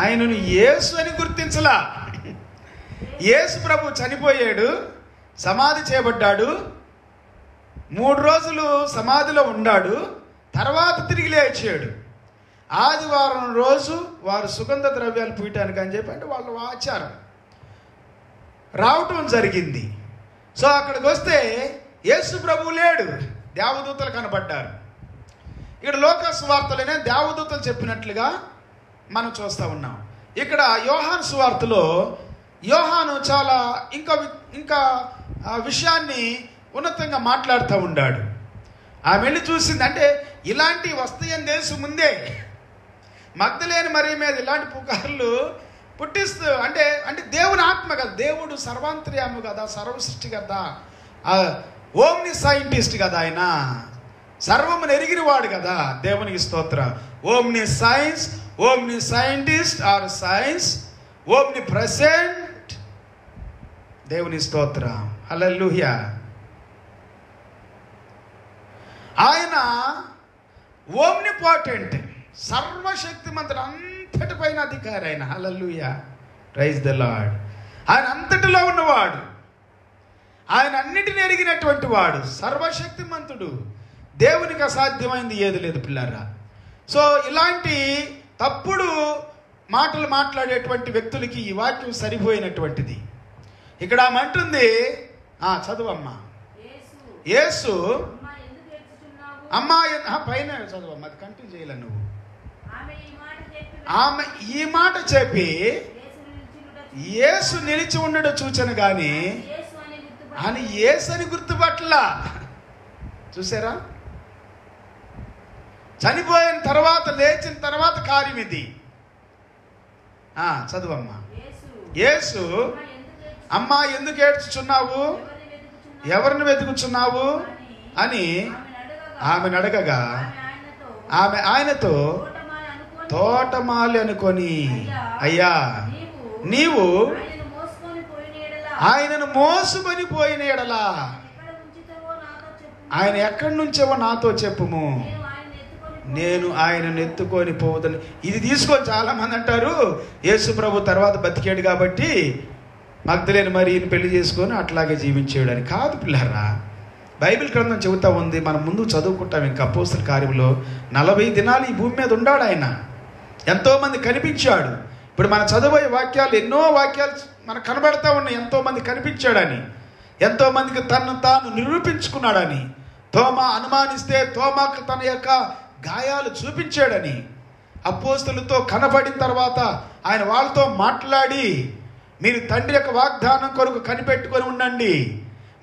ఆయనను యేసు అని గుర్తించలా. యేసు ప్రభు చనిపోయాడు, సమాధి చేయబడ్డాడు, 3 రోజులు సమాధిలో ఉన్నాడు, తర్వాత తిరిగి లేచాడు. ఆదివారం రోజు వారు సుగంధ ద్రవ్యాలు పూయటానికి అని చెప్పి అంటే వాళ్ళు ఆచారం రావటం జరిగింది. సో అక్కడికి వస్తే యేసు ప్రభు లేడు, దేవదూతలు కనబడ్డారు. ఇక్కడ లోక సువార్తలోనే దేవదూతలు చెప్పినట్లుగా మనం చూస్తూ ఉన్నాం. ఇక్కడ యోహాను సువార్తలో యోహాను చాలా ఇంకా విషయాన్ని ఉన్నతంగా మాట్లాడుతూ ఉన్నాడు. ఆమె వెళ్ళి చూసింది, అంటే ఇలాంటి వస్తాయని తెలుసు ముందే. మగ్దలేని మరి మీద ఇలాంటి పుకార్లు పుట్టిస్తూ అంటే దేవుని ఆత్మ కదా, దేవుడు సర్వాంతర్యాము కదా, సర్వ సృష్టి కదా, ఓమ్ని సైంటిస్ట్ కదా, ఆయన సర్వమును ఎరిగినవాడు కదా. దేవునికి స్తోత్ర. Omniscience, omniscient or science, omnipresent. దేవుని స్తోత్ర. హల్లెలూయా. ఆయన ఓమ్నిపాటెంట్, సర్వశక్తిమంతుడు, అంతటిపైన అధికారి ఆయన. హల్లెలూయా, ప్రైజ్ ద లార్డ్. ఆయన అంతటిలో ఉన్నవాడు, ఆయన అన్నిటిని ఎరిగినటువంటి వాడు, సర్వశక్తిమంతుడు. దేవునికి అసాధ్యమైంది ఏది లేదు పిల్లారా. సో ఇలాంటి తప్పుడు మాటలు మాట్లాడేటువంటి వ్యక్తులకి ఈ వాక్యం సరిపోయినటువంటిది. ఇక్కడ ఆమె అంటుంది, చదువమ్మా. యేసు అమ్మా పైన చదువమ్మా, అది కంటిన్యూ చేయలే నువ్వు. ఆమె ఈ మాట చెప్పి యేసు నిలిచి ఉండడం చూచాను కానీ అని యేసు అని గుర్తుపట్టలా. చూసారా, చనిపోయిన తర్వాత లేచిన తర్వాత కార్యం ఇది. చదువమ్మా. యేసు అమ్మా ఎందుకు ఏడ్చుచున్నావు, ఎవరిని వెతుకుచున్నావు అని ఆమెను అడగగా ఆమె ఆయనతో తోటమాలి అనుకొని, అయ్యా నీవు ఆయనను మోసుకొని పోయిన ఎడలా ఆయన ఎక్కడి నుంచేవో నాతో చెప్పుము, నేను ఆయనను ఎత్తుకొని పోవద్దని. ఇది తీసుకొని చాలా మంది అంటారు యేసు ప్రభు తర్వాత బతికాడు కాబట్టి మగ్దలేని మరి ఈయన పెళ్లి చేసుకొని అట్లాగే జీవించాడు అని. కాదు పిల్లరా, బైబిల్ గ్రంథం చెబుతా ఉంది. మనం ముందు చదువుకుంటాం. ఇంకా అపోస్తల కార్యంలో 40 దినాలు ఈ భూమి మీద ఉన్నాడు ఆయన, ఎంతోమంది కనిపించాడు. ఇప్పుడు మన చదువుయే వాక్యాలు, ఎన్నో వాక్యాలు మనకు కనబడతా ఉన్నాయి. ఎంతోమంది కనిపించాడని, ఎంతోమందికి తను తాను నిరూపించుకున్నాడని. తోమా అనుమానిస్తే తోమాకు తన యొక్క గాయాలు చూపించాడని, అపోస్తలుతో కనబడిన తర్వాత ఆయన వాళ్ళతో మాట్లాడి, మీరు తండ్రి యొక్క వాగ్దానం కొరకు కనిపెట్టుకొని ఉండండి,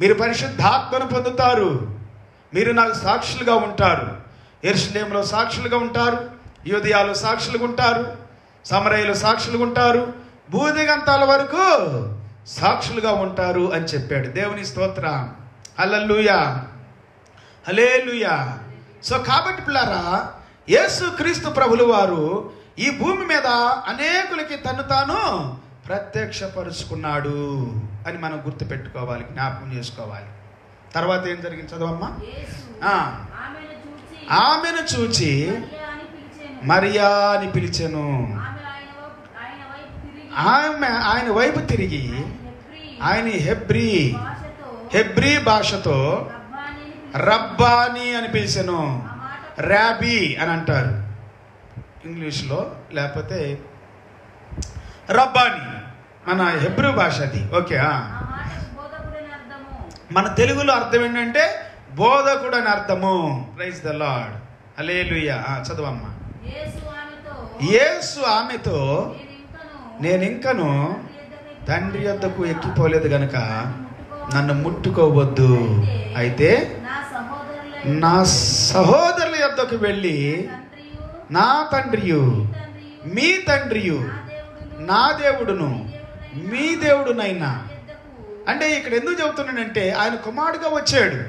మీరు పరిశుద్ధాత్మను పొందుతారు, మీరు నాకు సాక్షులుగా ఉంటారు. యెరూషలేములో సాక్షులుగా ఉంటారు, యూదయలో సాక్షులుగా ఉంటారు, సమరయలో సాక్షులుగా ఉంటారు, భూదిగంతాల వరకు సాక్షులుగా ఉంటారు అని చెప్పాడు. దేవుని స్తోత్రం. హల్లెలూయా. హల్లెలూయా. సో కాబట్టి పిల్లారా, యేసు క్రీస్తు ప్రభులు వారు ఈ భూమి మీద అనేకులకి తను తాను ప్రత్యక్షపరుచుకున్నాడు అని మనం గుర్తుపెట్టుకోవాలి, జ్ఞాపకం చేసుకోవాలి. తర్వాత ఏం జరిగింది చదవమ్మా. ఆమెను చూచి మరియా అని పిలిచెను. ఆమె ఆయన వైపు తిరిగి ఆయన హెబ్రీ భాషతో రబ్బానీ అని పిలిచెను. ర్యాబీ అని అంటారు ఇంగ్లీష్లో, లేకపోతే రబ్బానీ మన హెబ్రూ భాష అది. ఓకే, మన తెలుగులో అర్థం ఏంటంటే బోధకుడు అని అర్థము. Praise the lord. హల్లెలూయా. చదవమ్మా. యేసు ఆమెతో నేనింకను తండ్రి యొద్దకు ఎక్కిపోలేదు గనుక నన్ను ముట్టుకోవద్దు, అయితే నా సహోదరుల యొద్దకు వెళ్ళి నా తండ్రియు మీ తండ్రియు నా దేవుడును మీ దేవుడునైనా. అంటే ఇక్కడ ఎందుకు చెబుతున్నానంటే ఆయన కుమారుడుగా వచ్చాడు.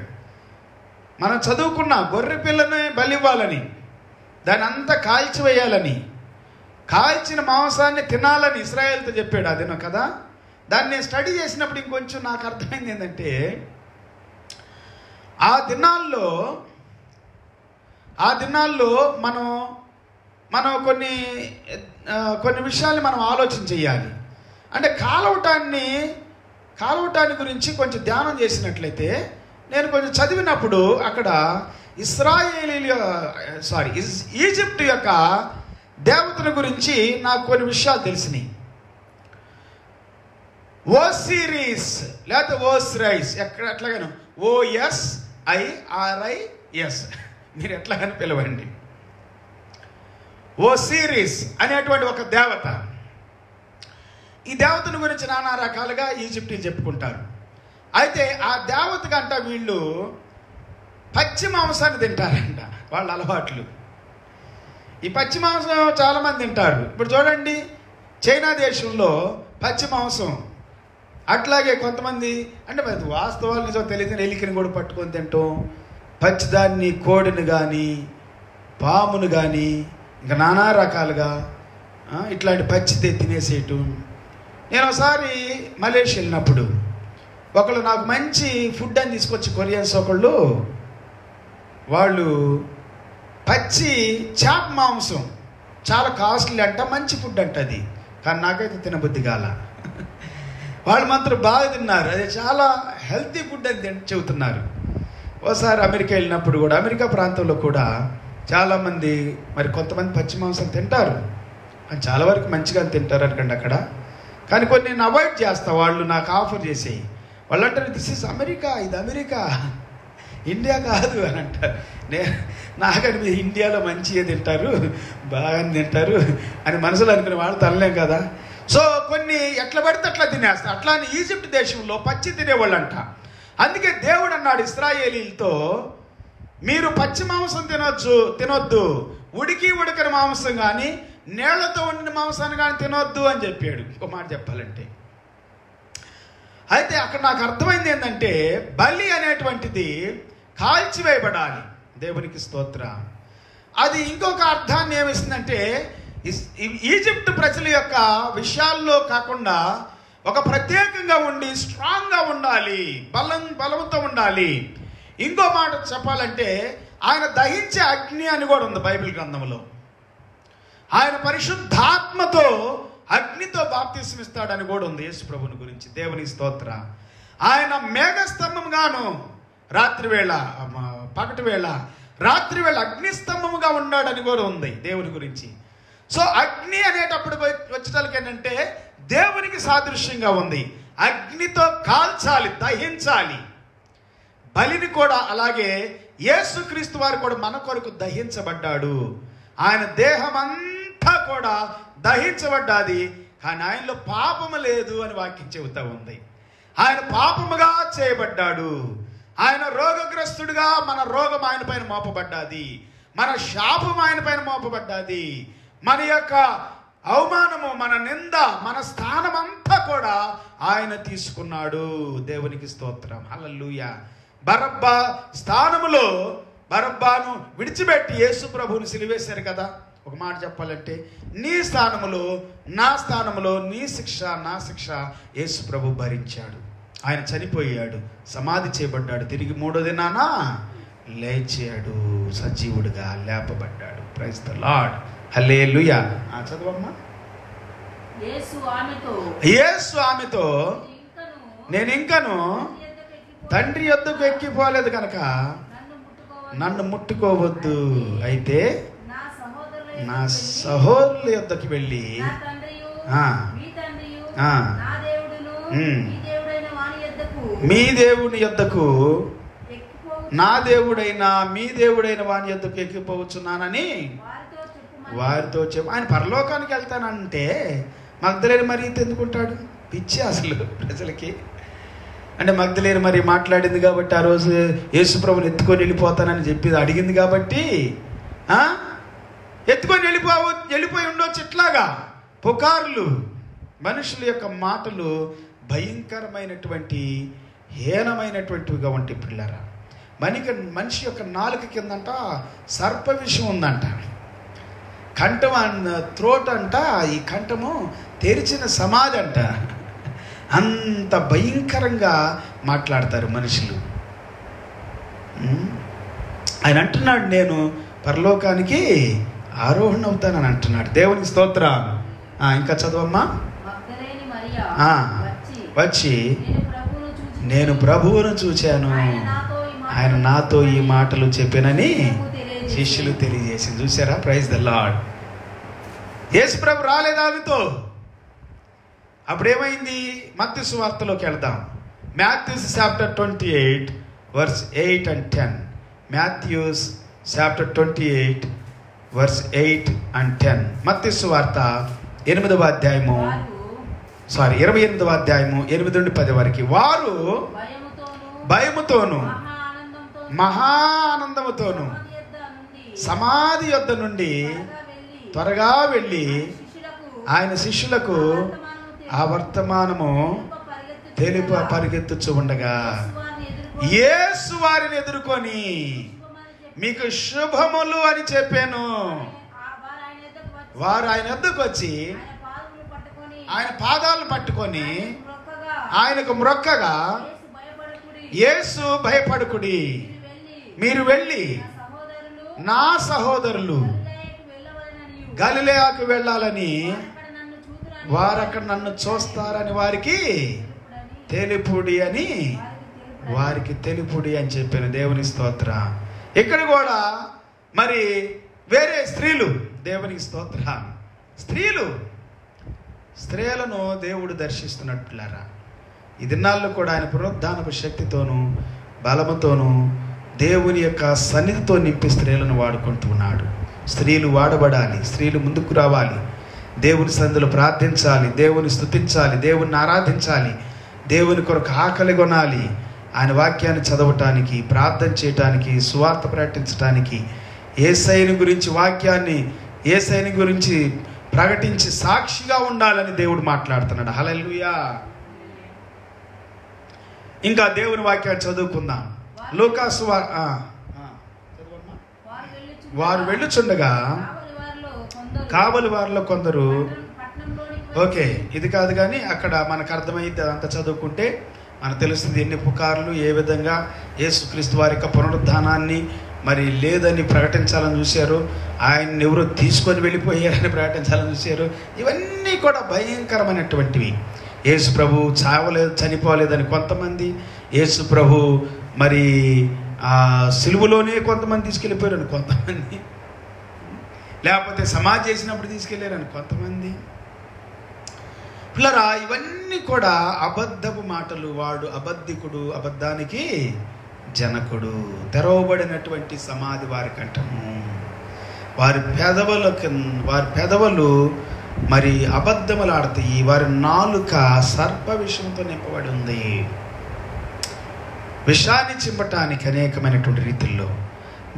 మనం చదువుకున్న గొర్రె పిల్లని బలివ్వాలని, దాన్ని అంతా కాల్చివేయాలని, కాల్చిన మాంసాన్ని తినాలని ఇశ్రాయేలుతో చెప్పాడు. అదేనో కదా. దాన్ని నేను స్టడీ చేసినప్పుడు ఇంకొంచెం నాకు అర్థమైంది ఏంటంటే, ఆ దినాల్లో మనం కొన్ని విషయాలు మనం ఆలోచన చేయాలి. అంటే కాలవటాన్ని గురించి కొంచెం ధ్యానం చేసినట్లయితే, నేను కొంచెం చదివినప్పుడు అక్కడ ఈజిప్ట్ యొక్క దేవతల గురించి నాకు కొన్ని విషయాలు తెలిసినాయి. ఓసిరిస్ లేకపోతే ఓస్రైస్, ఎట్లాగాను OSIRIS, మీరు ఎట్లాగని పిలవండి. ఓసిరిస్ అనేటువంటి ఒక దేవత. ఈ దేవతల గురించి నానా రకాలుగా ఈజిప్ట్ చెప్పుకుంటారు. అయితే ఆ దేవతకంట వీళ్ళు పచ్చి మాంసాన్ని తింటారంట. వాళ్ళ అలవాట్లు ఈ పచ్చి మాంసం చాలామంది తింటారు. ఇప్పుడు చూడండి, చైనా దేశంలో పచ్చి మాంసం, అట్లాగే కొంతమంది అంటే వాస్తవాలు నిజం తెలియదు, ఎలికని కూడా పట్టుకొని తింటాం, పచ్చిదాన్ని, కోడిని కానీ పామును కానీ ఇంకా నానా రకాలుగా ఇట్లాంటి పచ్చిదే తినేసేయటం. నేను ఒకసారి మలేషియా వెళ్ళినప్పుడు ఒకళ్ళు నాకు మంచి ఫుడ్ అని తీసుకొచ్చి, కొరియన్స్ ఒకళ్ళు, వాళ్ళు పచ్చి చేప మాంసం చాలా కాస్ట్లీ అంట, మంచి ఫుడ్ అంట అది. కానీ నాకైతే తినబుద్ధి కాల. వాళ్ళు మాత్రం బాగా తిన్నారు, అది చాలా హెల్తీ ఫుడ్ అని చెబుతున్నారు. ఒకసారి అమెరికా వెళ్ళినప్పుడు కూడా, అమెరికా ప్రాంతంలో కూడా చాలామంది మరి కొంతమంది పచ్చి మాంసం తింటారు, కానీ చాలా వరకు మంచిగా తింటారు అనుకోండి అక్కడ. కానీ కొన్ని నేను అవాయిడ్ చేస్తా. వాళ్ళు నాకు ఆఫర్ చేసేయి, వాళ్ళు అంటారు దిస్ ఇస్ అమెరికా, ఇది అమెరికా, ఇండియా కాదు అని అంటారు. నాకని మీరు ఇండియాలో మంచిగా తింటారు, బాగా తింటారు అని మనసులో అనుకుని వాళ్ళు తనలేం కదా. సో కొన్ని ఎట్లా పడితే అట్లా తినేస్తారు. అట్లా అని ఈజిప్ట్ దేశంలో పచ్చి తినేవాళ్ళంట. అందుకే దేవుడు అన్నాడు ఇశ్రాయేలీలతో, మీరు పచ్చి మాంసం తినొద్దు, ఉడకని మాంసం కానీ నీళ్లతో వండిన మాంసాన్ని కానీ తినొద్దు అని చెప్పాడు. ఇంకో మాట చెప్పాలంటే, అయితే అక్కడ నాకు అర్థమైంది ఏంటంటే, బలి అనేటువంటిది కాల్చివేయబడాలి. దేవునికి స్తోత్రం. అది ఇంకొక అర్థాన్ని ఏమిస్తుందంటే, ఈజిప్ట్ ప్రజల యొక్క విషయాల్లో కాకుండా ఒక ప్రత్యేకంగా ఉండి స్ట్రాంగ్గా ఉండాలి, బలంతో ఉండాలి. ఇంకో మాట చెప్పాలంటే, ఆయన దహించే అగ్ని అని కూడా ఉంది బైబిల్ గ్రంథంలో. ఆయన పరిశుద్ధాత్మతో అగ్నితో బాప్తిస్మం ఇస్తాడని కూడా ఉంది యేసు ప్రభుని గురించి. దేవుని స్తోత్ర. ఆయన మేఘస్తంభంగాను పగటి వేళ రాత్రివేళ అగ్నిస్తంభముగా ఉన్నాడని కూడా ఉంది దేవుని గురించి. సో అగ్ని అనేటప్పుడు వచ్చేటప్పటికి ఏంటంటే దేవునికి సాదృశ్యంగా ఉంది. అగ్నితో కాల్చాలి, దహించాలి. బలిని కూడా అలాగే యేసుక్రీస్తు వారు కూడా మన కొరకు దహించబడ్డాడు. ఆయన దేహం అంతా కూడా దహించబడ్డాది, కానీ ఆయనలో పాపము లేదు అని వాక్యం చెబుతా ఉంది. ఆయన పాపముగా చేయబడ్డాడు. ఆయన రోగగ్రస్తుడిగా, మన రోగం ఆయన పైన మోపబడ్డాది, మన శాపం ఆయన పైన మోపబడ్డాది, మన యొక్క అవమానము, మన నింద, మన స్థానం అంతా కూడా ఆయన తీసుకున్నాడు. దేవునికి స్తోత్రం. హల్లెలూయా. బరబ్బా స్థానములో బరబ్బాను విడిచిపెట్టి యేసు ప్రభువుని సిలువేశారు కదా. ఒక మాట చెప్పాలంటే నీ స్థానములో నా స్థానములో నీ శిక్ష నా శిక్ష యేసు ప్రభు భరించాడు. ఆయన చనిపోయాడు, సమాధి చేయబడ్డాడు, తిరిగి 3వ దినాన లేచాడు, సజీవుడిగా లేపబడ్డాడు. Praise the lord. హల్లెలూయా. చదవమ్మా. యేసు ఆమెతో నేను ఇంకను తండ్రి యొద్దకు ఎక్కిపోలేదు కనుక నన్ను ముట్టుకోవద్దు, అయితే నా సహోదరుల యొద్దకు వెళ్ళి మీ దేవుని యొద్దకు నా దేవుడైన మీ దేవుడైన వాని యొద్దకు ఎక్కిపోవచ్చున్నానని వారితో చెప్పు. ఆయన పరలోకానికి వెళ్తానంటే మగ్దలేని మరి ఎందుకుంటాడు? పిచ్చి అసలు ప్రజలకి. అంటే మగ్దలేని మరి మాట్లాడింది కాబట్టి ఆ రోజు యేసుప్రభుని ఎత్తుకొని వెళ్ళిపోతానని చెప్పి అడిగింది కాబట్టి ఎత్తుకొని వెళ్ళిపోయి ఉండొచ్చు. ఇట్లాగా పుకార్లు, మనుషుల యొక్క మాటలు భయంకరమైనటువంటి హీనమైనటువంటివిగా ఉంటాయి పిల్లరా. మనిషి యొక్క నాలుక కిందంట సర్ప విషం ఉందంట. కంఠం త్రోట్ అంట, ఈ కంఠము తెరిచిన సమాధి అంట. అంత భయంకరంగా మాట్లాడతారు మనుషులు. ఆయన అంటున్నాడు నేను పరలోకానికి ఆరోహణ అవుతానని అంటున్నాడు. దేవునికి స్తోత్రం. ఇంకా చదవమ్మా. వచ్చి నేను ప్రభువును చూచాను, ఆయన నాతో ఈ మాటలు చెప్పానని శిష్యులు తెలియజేసింది. చూసారా? Praise the Lord. యేసు ప్రభు రాలేదు ఆమెతో. అప్పుడేమైంది? మత్తయి సువార్తలోకి వెళ్దాం. Matthews chapter 28 verse 8 and 10. Matthews chapter 28 verse 8 and 10. మత్తయి సువార్త 28వ అధ్యాయము 8 నుండి 10 వరకు. వారు భయముతోను మహా ఆనందముతోను సమాధి యొద్ద నుండి త్వరగా వెళ్ళి ఆయన శిష్యులకు ఆ వర్తమానము పరిగెత్తుచు ఉండగా యేసు వారిని ఎదుర్కొని మీకు శుభములు అని చెప్పాను. వారు ఆయన వద్దకు వచ్చి ఆయన పాదాలను పట్టుకొని ఆయనకు మ్రొక్కగా యేసు భయపడకుడి, మీరు వెళ్ళి నా సహోదరులు గలిలయకు వెళ్ళాలని వారు అక్కడ నన్ను చూస్తారని వారికి తెలుపుడి అని చెప్పాను. దేవుని స్తోత్ర. ఇక్కడ కూడా మరి వేరే స్త్రీలు, దేవునికి స్తోత్ర, స్త్రీలను దేవుడు దర్శిస్తున్నట్లురా. ఈ దినాల్లో కూడా ఆయన పునరుద్ధానపు శక్తితోనూ బలముతోనూ దేవుని యొక్క సన్నిధితో నింపి స్త్రీలను వాడుకుంటున్నాడు. స్త్రీలు వాడబడాలి, స్త్రీలు ముందుకు రావాలి, దేవుని సన్నిధిలో ప్రార్థించాలి, దేవుని స్తుతించాలి, దేవుని ఆరాధించాలి, దేవుని కొరకు ఆకలి కొనాలి, ఆయన వాక్యాన్ని చదవటానికి, ప్రార్థన చేయటానికి, సువార్త ప్రకటించటానికి, యేసయ్యని గురించి వాక్యాన్ని యేసయ్యని గురించి ప్రకటించి సాక్షిగా ఉండాలని దేవుడు మాట్లాడుతున్నాడు. హల్లెలూయా. ఇంకా దేవుని వాక్యాన్ని చదువుకుందాం. లూకాసు వారు వెళ్ళుచుండగా కావలి వారిలో కొందరు, ఓకే ఇది కాదు కానీ అక్కడ మనకు అర్థమైంది. అదంతా చదువుకుంటే మనకు తెలుస్తుంది ఎన్ని పుకార్లు, ఏ విధంగా యేసుక్రీస్తు వారి యొక్క పునరుద్ధానాన్ని మరి లేదని ప్రకటించాలని చూశారు, ఆయన్ని ఎవరో తీసుకొని వెళ్ళిపోయారని ప్రకటించాలని చూశారు. ఇవన్నీ కూడా భయంకరమైనటువంటివి. యేసు ప్రభు చనిపోలేదని కొంతమంది, యేసు ప్రభు మరి సిలువలోనే కొంతమంది తీసుకెళ్ళిపోయారని కొంతమంది, లేకపోతే సమాధి చేసినప్పుడు తీసుకెళ్ళారని కొంతమంది. పిల్లరా, ఇవన్నీ కూడా అబద్ధపు మాటలు. వాడు అబద్ధికుడు, అబద్ధానికి జనకుడు. తెరవబడినటువంటి సమాధి వారి కంఠము, వారి పెదవులు మరి అబద్ధములాడతాయి. వారి నాలుక సర్ప విషంతో నింపబడి ఉంది. విషాన్ని చింపటానికి అనేకమైనటువంటి రీతుల్లో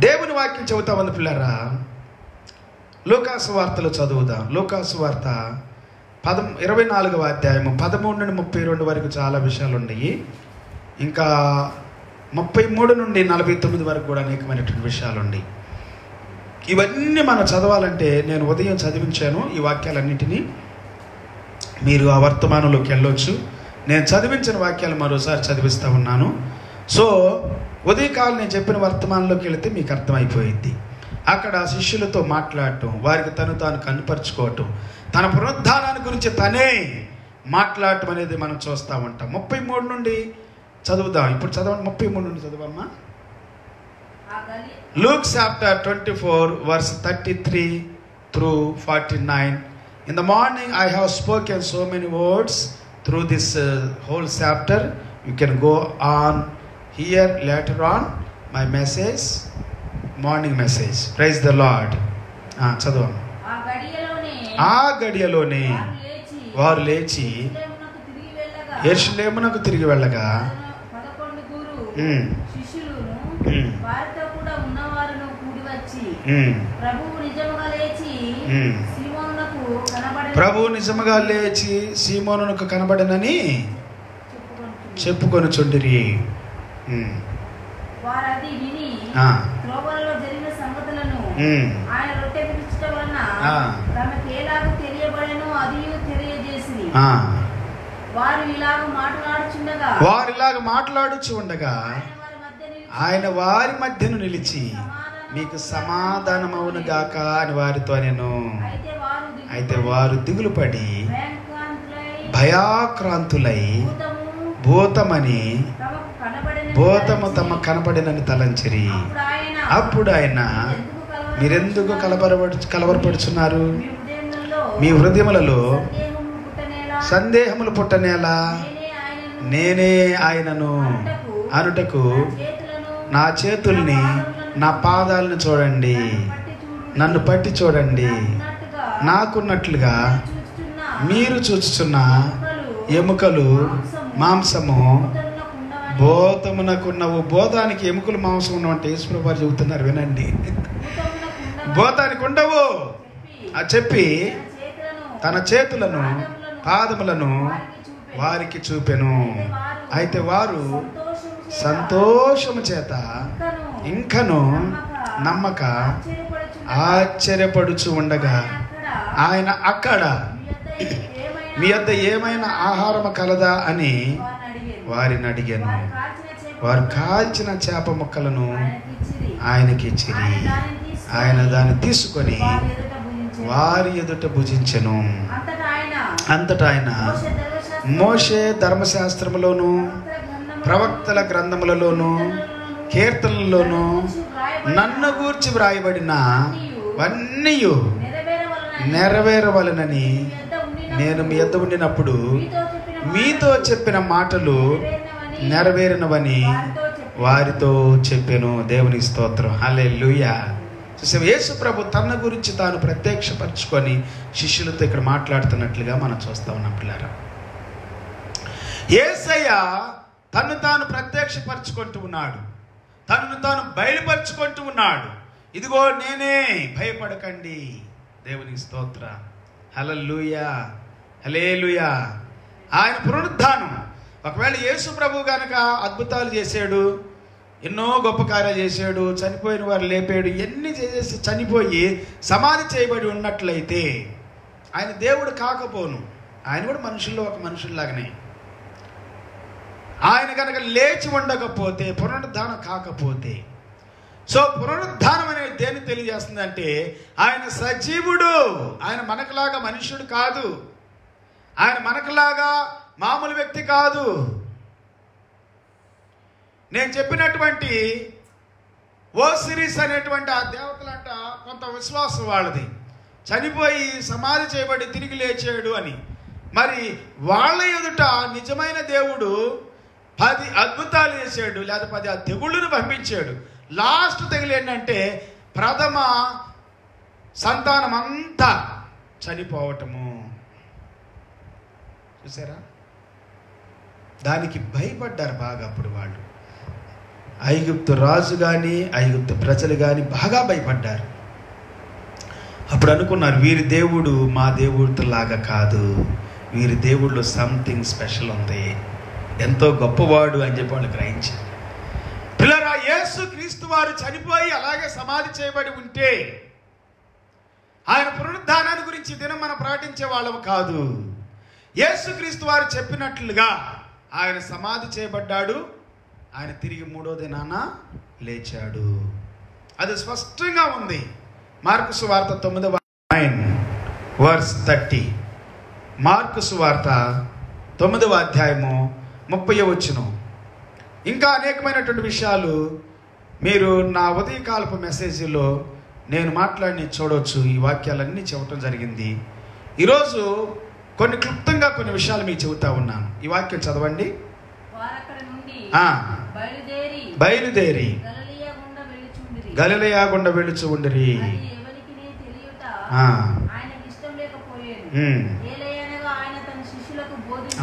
దేవుని వాక్యం చెబుతా ఉంది. పిల్లరా, లూకాసు వార్తలో చదువుదాం. లూకాసు వార్త 24వ అధ్యాయము 13 నుండి 32 వరకు చాలా విషయాలు ఉన్నాయి. ఇంకా 33 నుండి 49 వరకు కూడా అనేకమైనటువంటి విషయాలు ఉన్నాయి. ఇవన్నీ మనం చదవాలంటే నేను ఉదయం చదివించాను ఈ వాక్యాలన్నింటినీ. మీరు ఆ వర్తమానంలోకి వెళ్ళొచ్చు. నేను చదివించిన వాక్యాలు మరోసారి చదివిస్తూ ఉన్నాను. సో ఉదయకాలం నేను చెప్పిన వర్తమానంలోకి వెళితే మీకు అర్థమైపోయింది. అక్కడ శిష్యులతో మాట్లాడటం, వారికి తను తాను కనుపరుచుకోవటం, తన పునరుద్ధానాన్ని గురించి తనే మాట్లాడటం అనేది మనం చూస్తూ ఉంటాం. 33 నుండి చదువుదాం. ఇప్పుడు చదవండి, 33 నుండి చదవమ్మా. Luke chapter 24 verse 33 through 49. In the morning I have spoken so many words through this whole chapter. You can go on here later on my message, morning message. Praise the Lord. చదవమ్మా. ఆ గడియలోనే వారు లేచి యెరూషలేమునకు తిరిగి వెళ్ళగా ప్రభువు నిజముగా లేచి సీమోనునకు కనబడనని చెప్పుకొనుచుండిరి. వారు ఇలాగ మాట్లాడుచు ఉండగా ఆయన వారి మధ్యను నిలిచి మీకు సమాధానమవును గాక అని వారితో నేను. అయితే వారు దిగులు పడి భయాక్రాంతులై భూతము తమ కనబడినని తలంచిరి. అప్పుడు ఆయన మీరెందుకు కలవరపడుచున్నారు? మీ హృదయములలో సందేహములు పుట్టనేలా? నేనే ఆయనను అనుటకు నా చేతుల్ని నా పాదాలను చూడండి, నన్ను పట్టి చూడండి. నాకున్నట్లుగా మీరు చూచుచున్న ఎముకలు మాంసము భూతమునకున్నవు. భూతానికి ఎముకలు మాంసం ఉన్నవంటే యేసుప్రభు వారు చెబుతున్నారు, వినండి. భూతానికి ఉండవు అని చెప్పి తన చేతులను పాదములను వారికి చూపెను. అయితే వారు సంతోషము చేత ఇంకను నమ్మక ఆశ్చర్యపడుచు ఉండగా ఆయన అక్కడ మీ వద్ద ఏమైనా ఆహారము కలదా అని వారిని అడిగాను. వారు కాల్చిన చేప ముక్కలను ఆయనకి ఇచ్చిరి. ఆయన దాన్ని తీసుకొని వారి ఎదుట భుజించెను. అంతటా ఆయన మోషే ధర్మశాస్త్రములోను ప్రవక్తల గ్రంథములలోను కీర్తనలలోను నన్ను గూర్చి వ్రాయబడిన అన్నీ నెరవేరవలనని నేను మీ యొద్ద ఉండినప్పుడు మీతో చెప్పిన మాటలు నెరవేరినవని వారితో చెప్పాను. దేవుని స్తోత్రం. హల్లెలూయా. యేసు ప్రభు తన గురించి తాను ప్రత్యక్షపరచుకొని శిష్యులతో ఇక్కడ మాట్లాడుతున్నట్లుగా మనం చూస్తా ఉన్నాం పిల్లారా. యేసయ్య తను తాను ప్రత్యక్షపరచుకుంటూ ఉన్నాడు, తనను తాను బయలుపరుచుకుంటూ ఉన్నాడు. ఇదిగో నేనే, భయపడకండి. దేవుని స్తోత్ర. హల్లెలూయా, హల్లెలూయా. ఆయన పునరుద్ధానం. ఒకవేళ యేసు ప్రభు గనక అద్భుతాలు చేశాడు, ఎన్నో గొప్ప కార్యాలు చేశాడు, చనిపోయిన వారు లేపాడు, ఎన్ని చేసేసి చనిపోయి సమాధి చేయబడి ఉన్నట్లయితే ఆయన దేవుడు కాకపోను. ఆయన కూడా మనుషుల్లో ఒక మనుషుల్లాగానే. ఆయన కనుక లేచి ఉండకపోతే, పునరుద్ధానం కాకపోతే, సో పునరుద్ధానం అనేది దేన్ని తెలియజేస్తుందంటే ఆయన సజీవుడు. ఆయన మనకులాగా మనుష్యుడు కాదు, ఆయన మనకులాగా మామూలు వ్యక్తి కాదు. నేను చెప్పినటువంటి ఓసిరిస్ అనేటువంటి ఆ దేవతలంట కొంత విశ్వాసం వాళ్ళది, చనిపోయి సమాధి చేయబడి తిరిగి లేచాడు అని. మరి వాళ్ళ ఎదుట నిజమైన దేవుడు 10 అద్భుతాలు చేశాడు, లేదా 10 తెగుళ్ళను పంపించాడు. లాస్ట్ తెగులు ఏంటంటే ప్రథమ సంతానం అంతా చనిపోవటము. చూసారా? దానికి భయపడ్డారు బాగా అప్పుడు వాళ్ళు. ఐగుప్తు రాజు కానీ ఐగుప్తు ప్రజలు కానీ బాగా భయపడ్డారు. అప్పుడు అనుకున్నారు, వీరి దేవుడు మా దేవుడిలాగా కాదు, వీరి దేవుడిలో సంథింగ్ స్పెషల్ ఉంది, ఎంతో గొప్పవాడు అని చెప్పి వాళ్ళు గ్రహించారు. యేసు క్రీస్తు వారు చనిపోయి అలాగే సమాధి చేయబడి ఉంటే ఆయన పునరుద్ధానాన్ని గురించి ఈ దినం మనం ప్రకటించే వాళ్ళము కాదు. యేసుక్రీస్తు వారు చెప్పినట్లుగా ఆయన సమాధి చేయబడ్డాడు, ఆయన తిరిగి 3వ దినాన లేచాడు. అది స్పష్టంగా ఉంది. మార్కు సువార్త 9:30. మార్కు సువార్త 9వ అధ్యాయము 30వ వచనం. ఇంకా అనేకమైనటువంటి విషయాలు మీరు నా ఉదయకాలపు మెసేజ్లో నేను మాట్లాడి చూడవచ్చు. ఈ వాక్యాలన్నీ చెప్పడం జరిగింది. ఈరోజు క్లుప్తంగా కొన్ని విషయాలు మీకు చెబుతా ఉన్నాను. ఈ వాక్యం చదవండి. బయలుదేరి గలిలయ గుండా వెళ్ళుచు ఉండిరి.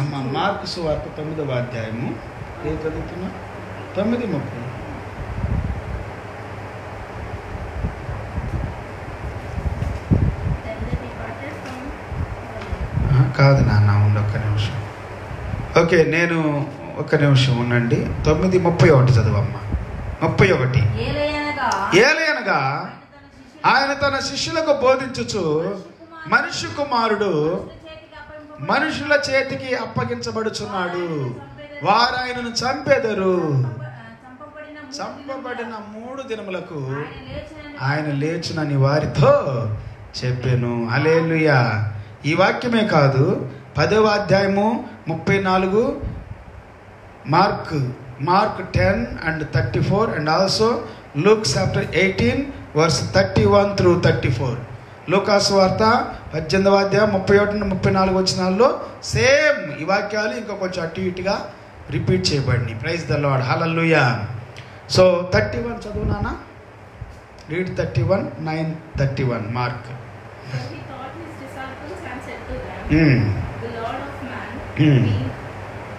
అమ్మ మార్కు సువార్త 9వ అధ్యాయము ఏం చదువుతున్నా? 9:30. కాదు నాన్న, ఉండి ఒక్క నిమిషం. ఓకే, నేను ఒక్క నిమిషం ఉండండి. 9:31 చదువమ్మా. 31. ఏలయనగా ఆయన తన శిష్యులకు బోధించుచు మనుష్య కుమారుడు మనుషుల చేతికి అప్పగించబడుచున్నాడు, వారు ఆయనను చంపెదరు, చంపబడిన 3 దినములకు ఆయన లేచునని వారితో చెప్పెను. హల్లెలూయా. ఈ వాక్యమే కాదు, 10వ అధ్యాయము 34, mark 10:34 and also Luke chapter 18:31-34. లూకాసు వార్త 18వ అధ్యాయం 31-34 వచనాల్లో సేమ్ ఈ వాక్యాలు ఇంకా కొంచెం అటు ఇటుగా రిపీట్ చేయబడినాయి. Praise the lord. హల్లెలూయా. సో 31 చదువు నాన్న. Read 31:9-31 Mark. The Lord of Man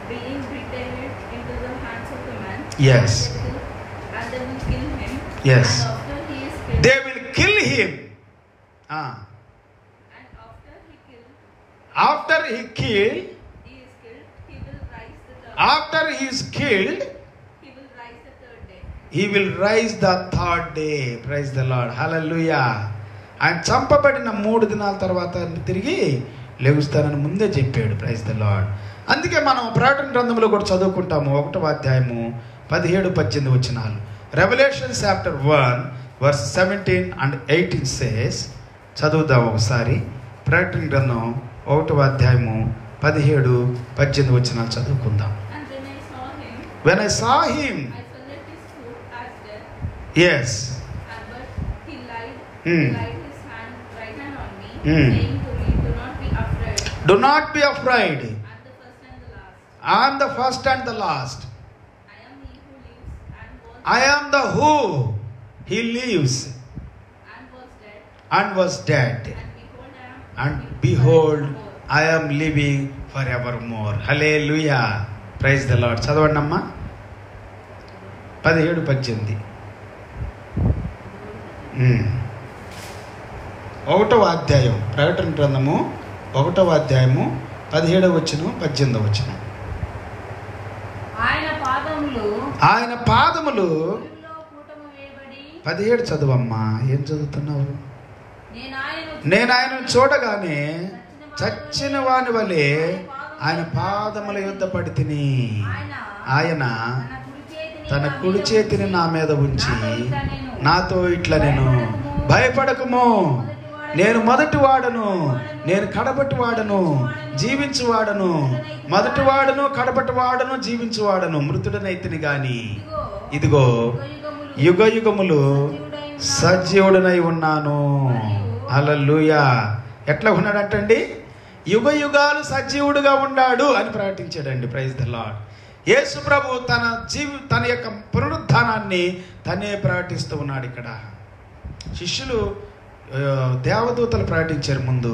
being betrayed into the hands of the man. Yes. And they will kill him. Yes. And after he is killed. They will kill him. And after he is killed, he will rise the third. After he is killed, he will rise the third day. he will rise the third day. Praise the Lord. Hallelujah. ఆయన చంపబడిన 3 దినాల తర్వాత తిరిగి లేగుస్తానని ముందే చెప్పాడు. Praise the lord. అందుకే మనం ప్రకటన గ్రంథంలో కూడా చదువుకుంటాము. 1వ అధ్యాయము 17-18 వచనాలు. Revelation chapter 1:17-18 says. చదువుదాం ఒకసారి. ప్రకటన గ్రంథం 1వ అధ్యాయము 17-18 వచనాలు చదువుకుందాం. And when I saw him, I fell at his foot as dead. Yes. But he laid Hmm. his right hand on me, Hmm. saying to me, "Do not be afraid. Do not be afraid. I am the first and the last. I am the first and the last. I am he who lives and was I am the who. He lives and was dead. and was dead. And And behold, I am living forevermore. Hallelujah. Praise the Lord. చదవండి అమ్మా. 17-18. 1వ అధ్యాయం ప్రకటన గ్రంథము 1వ అధ్యాయము 17వ వచనం 18వ వచనం. ఆయన పాదములు 17 చదువమ్మా. ఏం చదువుతున్నావు? నేను ఆయనను చూడగానే చచ్చిన వాని వలె ఆయన పాదముల యొద్ద పడి తిని, ఆయన తన కుడి చేతిని నా మీద ఉంచి నాతో ఇట్లా, నేను భయపడకము, నేను మొదటి వాడను, నేను కడపటి వాడను, జీవించువాడను, మొదటి వాడను, కడపటి వాడను, జీవించువాడను, మృతుడనైతిని గాని ఇదిగో యుగ యుగములు సజీవుడనై ఉన్నాను. హల్లెలూయా. ఎట్లా ఉన్నాడంటండి? యుగ యుగాలు సజీవుడుగా ఉన్నాడు అని ప్రకటించాడండి. Praise the Lord. యేసు ప్రభు తన యొక్క పునరుద్ధానాన్ని తనే ప్రకటిస్తూ ఉన్నాడు. ఇక్కడ శిష్యులు, దేవదూతలు ప్రకటించారు ముందు,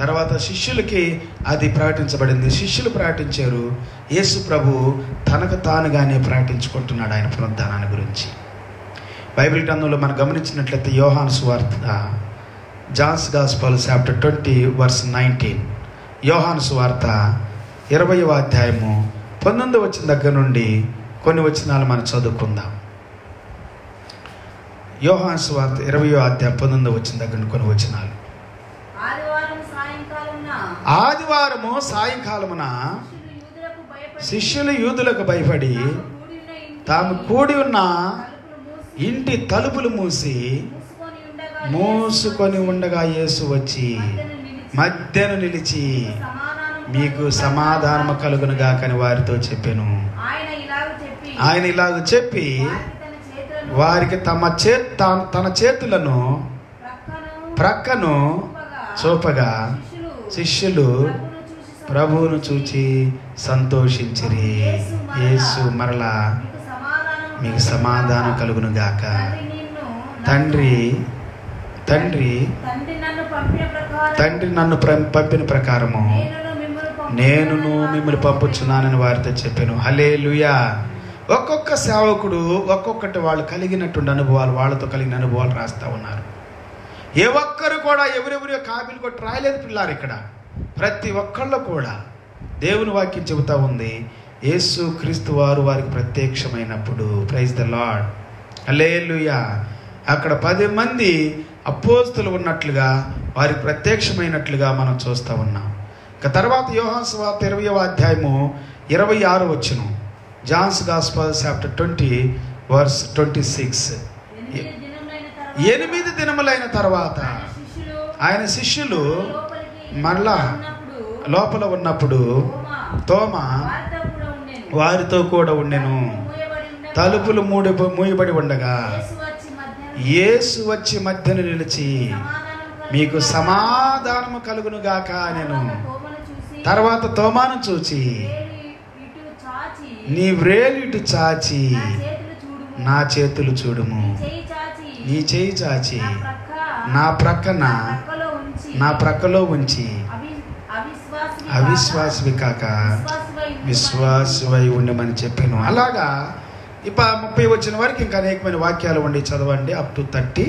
తర్వాత శిష్యులకి అది ప్రకటించబడింది. శిష్యులు ప్రకటించారు. యేసు ప్రభు తనకు తానుగానే ప్రకటించుకుంటున్నాడు ఆయన పునరుద్ధానాన్ని గురించి. బైబిల్ గ్రంథంలో మనం గమనించినట్లయితే యోహాను సువార్త, జాన్స్ గాస్పల్ చాప్టర్ 20:19, యోహాను సువార్త 20వ అధ్యాయము 19వ వచనం దగ్గర నుండి కొన్ని వచనాలు మనం చదువుకుందాం. యోహాను సువార్త 20వ అధ్యాయం 19వ వచనం దగ్గర కొన్ని వచనాలు. ఆదివారము సాయంకాలమున శిష్యులు యూదులకు భయపడి తాము కూడి ఉన్న ఇంటి తలుపులు మూసుకొని ఉండగా యేసు వచ్చి మధ్యను నిలిచి మీకు సమాధానము కలుగును గాకని వారితో చెప్పెను. ఆయన ఇలాగ చెప్పి వారికి తన చేతులను ప్రక్కను చూపగా శిష్యులు ప్రభువును చూచి సంతోషించిరి. యేసు మరలా మీకు సమాధానం కలుగును గాక. తండ్రి నన్ను పంపిన ప్రకారము నేనును మిమ్మల్ని పంపుచున్నానని వారితో చెప్పాను. హల్లెలూయా. ఒక్కొక్క సేవకుడు ఒక్కొక్కటి వాళ్ళు కలిగినటువంటి అనుభవాలు, వాళ్ళతో కలిగిన అనుభవాలు రాస్తూ ఉన్నారు. ఏ ఒక్కరు కూడా ఎవరెవరి కాపీలు కొట్టి రాయలేదు పిల్లారు. ఇక్కడ ప్రతి ఒక్కళ్ళు కూడా దేవుని వాక్యం చెబుతూ ఉంది, యేసు క్రీస్తు వారు వారికి ప్రత్యక్షమైనప్పుడు. Praise the lord. హల్లెలూయా. అక్కడ 10 మంది అపోస్తలు ఉన్నట్లుగా వారికి ప్రత్యక్షమైనట్లుగా మనం చూస్తూ ఉన్నాం. ఇక తర్వాత యోహాను సువార్త 20వ అధ్యాయము 26వ వచనం. Johne's gospel chapter 20 verse 26. 8 దినములైన తర్వాత ఆయన శిష్యులు మరలా లోపల ఉన్నప్పుడు తోమా వారితో కూడా ఉండెను. తలుపులు మూయబడి ఉండగా యేసు వచ్చి మధ్యను నిలిచి మీకు సమాధానము కలుగును గాక నేను. తర్వాత తోమాను చూచి నీ వ్రేలు ఇటు చాచి నా చేతులు చూడుము, నీ చేయి చాచి నా ప్రక్కలో ఉంచి అవిశ్వాసివి కాక విశ్వాసవై ఉండమని చెప్పాను. అలాగా 30 వచ్చిన వరకు ఇంకా అనేకమైన వాక్యాలు ఉండి చదవండి. Up to 30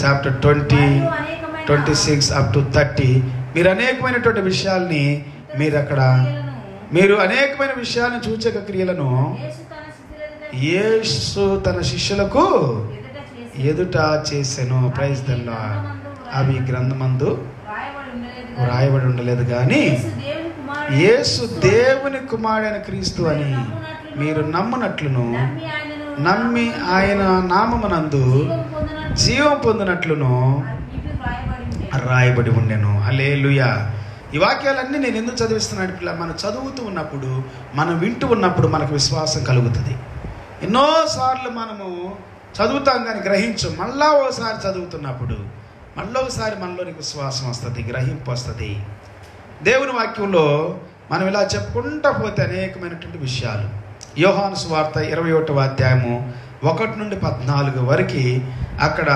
chapter 20, 26 up to 30. మీరు అనేకమైనటువంటి విషయాల్ని మీరు అనేకమైన విషయాలను సూచక క్రియలను యేసు తన శిష్యులకు ఎదుట చేసెను. Praise the lord. అవి గ్రంథమందు రాయబడి ఉండలేదు కానీ యేసు దేవుని కుమారుడైన క్రీస్తు అని మీరు నమ్మునట్లును నమ్మి ఆయన నామమునందు జీవం పొందినట్లును రాయబడి ఉండెను. హల్లెలూయా. ఈ వాక్యాలన్నీ నేను ఎందుకు చదివిస్తున్నాను పిల్ల, మనం చదువుతూ ఉన్నప్పుడు, మనం వింటూ ఉన్నప్పుడు మనకు విశ్వాసం కలుగుతుంది. ఎన్నోసార్లు మనము చదువుతాం కానీ గ్రహించం. మళ్ళా ఓసారి చదువుతున్నప్పుడు మళ్ళీ ఒకసారి మనలోనికి విశ్వాసం వస్తుంది, గ్రహింపు వస్తుంది. దేవుని వాక్యంలో మనం ఇలా చెప్పుకుంటూ పోతే అనేకమైనటువంటి విషయాలు. యోహాను సువార్త 21వ అధ్యాయము 1 నుండి 14 వరకు అక్కడ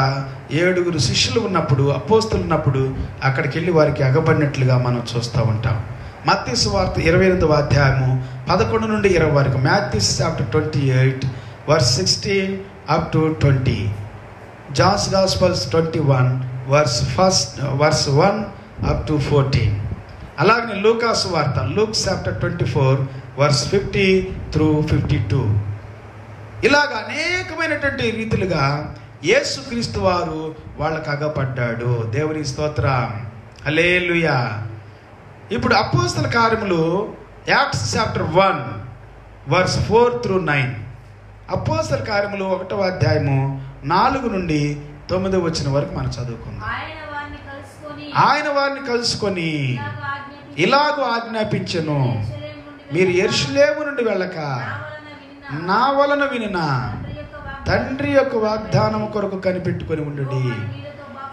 7 శిష్యులు ఉన్నప్పుడు, అపోస్తలు ఉన్నప్పుడు అక్కడికి వెళ్ళి వారికి అగబడినట్లుగా మనం చూస్తూ ఉంటాం. మత్తయి సువార్త 28వ అధ్యాయము 11 నుండి 20 వరకు. Matthew chapter 28 verse 16 up to 20. John's gospels 21 verse 1 up to 14. అలాగే లూకా సువార్త లూక్ చాప్టర్ 24 వర్స్ 50 త్రూ 52. ఇలాగ అనేకమైనటువంటి రీతిలుగా యేసుక్రీస్తు వారు వాళ్ళకు అగపడ్డాడు. దేవుని స్తోత్రం. హల్లెలూయా. ఇప్పుడు అపోస్తల కార్యములు యాక్ట్స్ చాప్టర్ 1 వర్స్ 4 త్రూ 9. అపోస్తల కార్యములు 1వ అధ్యాయము 4 నుండి 9 వచ్చిన వరకు మనం చదువుకుందాం. ఆయన వారిని కలుసుకొని ఇలాగూ ఆజ్ఞాపించెను, మీరు యెరూషలేము నుండి వెళ్ళక నా వలన వినిన తండ్రి యొక్క వాగ్దానం కొరకు కనిపెట్టుకొని ఉండుడి.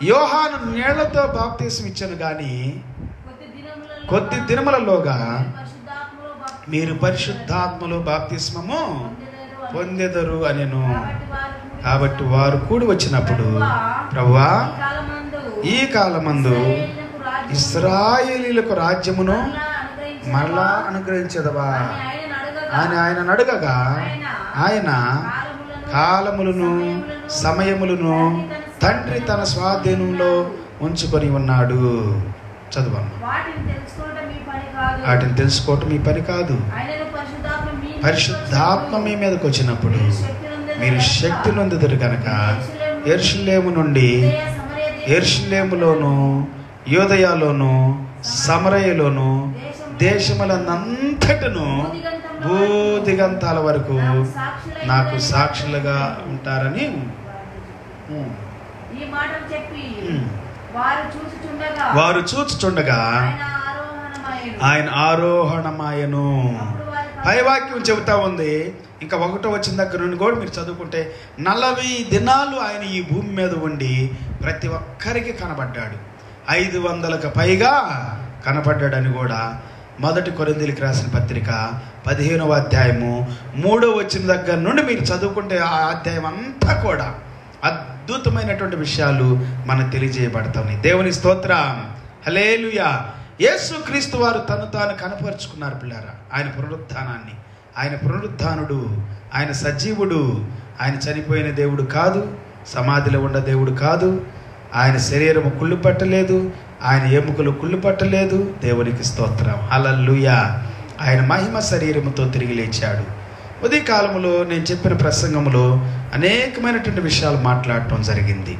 యోహాను నీళ్లతో బాప్తిసం ఇచ్చెను గాని కొద్ది దినములలోగా మీరు పరిశుద్ధాత్మలో బాప్తిస్మము పొందెదరు అనెను. కాబట్టి వారు కూడి వచ్చినప్పుడు, ప్రభువా ఈ కాలమందు ఇశ్రాయేలీయులకు రాజ్యమును మరలా అనుగ్రహించదవా అని ఆయన అడగగా, ఆయన కాలములను సమయములను తండ్రి తన స్వాధీనంలో ఉంచుకొని ఉన్నాడు. చదువు. వాటిని తెలుసుకోవటం మీ పని కాదు. పరిశుద్ధాత్మ మీ మీదకి వచ్చినప్పుడు మీరు శక్తి నొందుదురు కనుక యెరూషలేము నుండి యెరూషలేములోను యూదయలోను సమరయలోను దేశములంతటను భూదిగంతాల వరకు నాకు సాక్షులుగా ఉంటారని ఈ మాటలు చెప్పి వారు చూచుచుండగా ఆయన ఆరోహణమాయను. పైవాక్యం చెబుతా ఉంది. ఇంకా 1వ వచ్చిన దగ్గర నుండి కూడా మీరు చదువుకుంటే 40 దినాలు ఆయన ఈ భూమి మీద ఉండి ప్రతి ఒక్కరికి కనబడ్డాడు. 500కు పైగా కనబడ్డాడని కూడా 1 కొరింథీయులకు రాసిన పత్రిక 15వ అధ్యాయము 3వ వచ్చిన దగ్గర నుండి మీరు చదువుకుంటే ఆ అధ్యాయం అంతా కూడా అద్భుతమైనటువంటి విషయాలు మనకు తెలియజేయబడతాయి. దేవుని స్తోత్రం, హల్లెలూయా. యేసుక్రీస్తు వారు తను తాను కనపరుచుకున్నారు పిల్లారా. ఆయన పునరుత్థానాన్ని, ఆయన పునరుత్థానుడు, ఆయన సజీవుడు, ఆయన చనిపోయిన దేవుడు కాదు, సమాధిలో ఉన్న దేవుడు కాదు, ఆయన శరీరము కుళ్ళు పట్టలేదు, ఆయన ఎముకలు కుళ్ళు పట్టలేదు. దేవునికి స్తోత్రం, హల్లెలూయా. ఆయన మహిమ శరీరముతో తిరిగి లేచాడు. ఉదయకాలంలో నేను చెప్పిన ప్రసంగంలో అనేకమైనటువంటి విషయాలు మాట్లాడటం జరిగింది.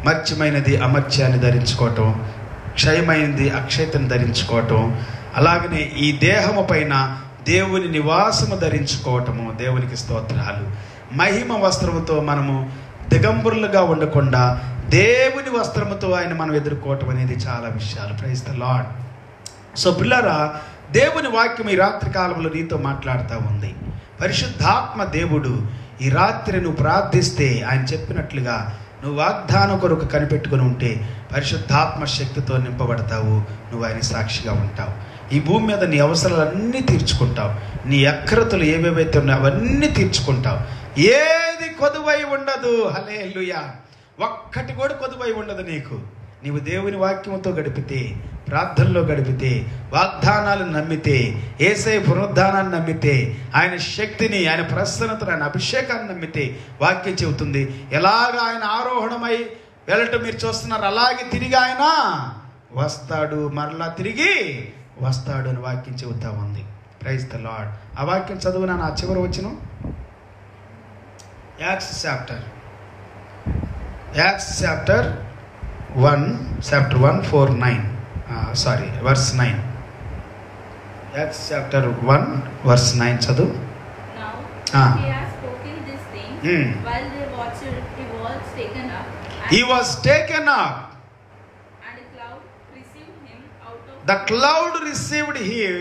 మర్త్యమైనది అమర్త్యాన్ని ధరించుకోవటం, క్షయమైనది అక్షయతను ధరించుకోవటం, అలాగనే ఈ దేహము పైన దేవుని నివాసము ధరించుకోవటము. దేవునికి స్తోత్రాలు. మహిమ వస్త్రముతో మనము దిగంబరులుగా ఉండకుండా దేవుని వస్త్రముతో ఆయన మనం ఎదుర్కోవటం అనేది చాలా విషయాలు. Praise the lord. సో పిల్లరా, దేవుని వాక్యం ఈ రాత్రి కాలంలో నీతో మాట్లాడుతూ ఉంది. పరిశుద్ధాత్మ దేవుడు ఈ రాత్రి నువ్వు ప్రార్థిస్తే ఆయన చెప్పినట్లుగా నువ్వు వాగ్దానం కొరకు కనిపెట్టుకుని ఉంటే పరిశుద్ధాత్మ శక్తితో నింపబడతావు. నువ్వు ఆయన సాక్షిగా ఉంటావు. ఈ భూమి మీద నీ అవసరాలన్నీ తీర్చుకుంటావు. నీ అక్రతలు ఏవేవైతే ఉన్నాయో అవన్నీ తీర్చుకుంటావు. ఏది కొదువై ఉండదు. హల్లెలూయా. ఒక్కటి కూడా కొదువై ఉండదు నీకు. నీవు దేవుని వాక్యంతో గడిపితే, ప్రార్థనలో గడిపితే, వాగ్దానాలను నమ్మితే, యేసయ్య పునరుద్ధానాన్ని నమ్మితే, ఆయన శక్తిని, ఆయన ప్రసన్నతను, ఆయన అభిషేకాన్ని నమ్మితే వాక్యం చెబుతుంది ఎలాగ ఆయన ఆరోహణమై వెళ్ళటం మీరు చూస్తున్నారు, అలాగే తిరిగి ఆయన వస్తాడు, మరలా తిరిగి వస్తాడు అని వాక్యం చెబుతా ఉంది. Praise the lord. ఆ వాక్యం చదువు నా చివరి వచ్చిన Acts chapter 1 verse 9. Acts chapter 1 verse 9 చదువు. Now he has spoken this thing while the watcher he was taken up. He was taken up. And the cloud received him out of The cloud received him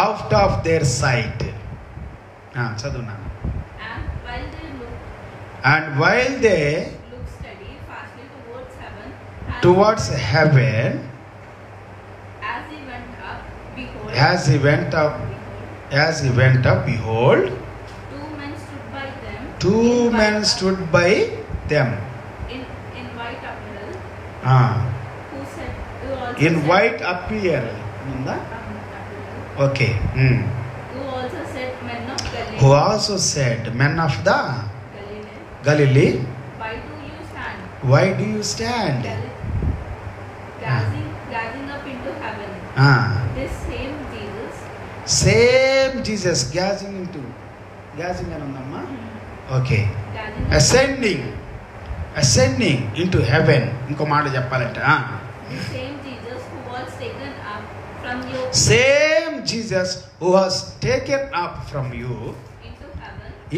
out of their sight. చదువు నాన్న. And while they looked steady fastly towards heaven, as he went up, behold, two men stood by them in white apparel, who said, in white apparel. Okay. Who also said, men of Galilee. Who also said, men of the Galilee, why do you stand? Gazing up into heaven. This same Jesus, gazing అని ఉందమ్మా. Okay. Ascending into heaven. ఇంకో మాట చెప్పాలంటే the same Jesus who was taken up from you. Same Jesus who was taken up from you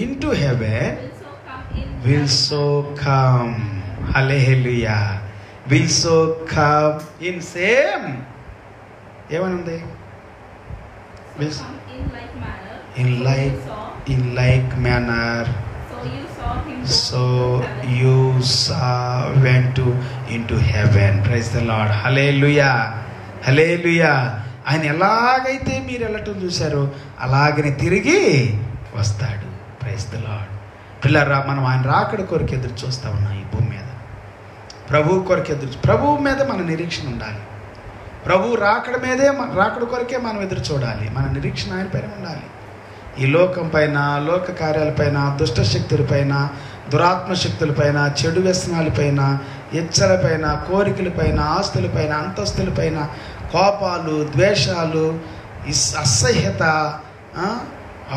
into heaven will so come. Hallelujah. Will so come in same. ఏమనుంది? Will come in like manner. In like manner. So you went into heaven. Praise the Lord. Hallelujah. Hallelujah. ఆయన ఎలాగైతే మీరు వెళ్ళటం చూశారో అలాగనే తిరిగి వస్తాడు. Praise the lord. పిల్లరా, మనం ఆయన రాకడ కొరకు ఎదురు చూస్తా ఉన్నాం. ఈ భూమి మీద ప్రభువు కొరకు ప్రభువు మీద మన నిరీక్షణ ఉండాలి. ప్రభువు రాకడ కొరకే మనం ఎదురు చూడాలి. మన నిరీక్షణ ఆయన పైన ఉండాలి. ఈ లోకం పైన, లోక కార్యాలపైన, దుష్ట శక్తులపైన, దురాత్మ శక్తులపైన, చెడు వ్యసనాలపైన, ఇచ్చలపైన, కోరికలపైన, ఆస్తులపైన, అంతస్తులపైన, కోపాలు, ద్వేషాలు, అసహ్యత,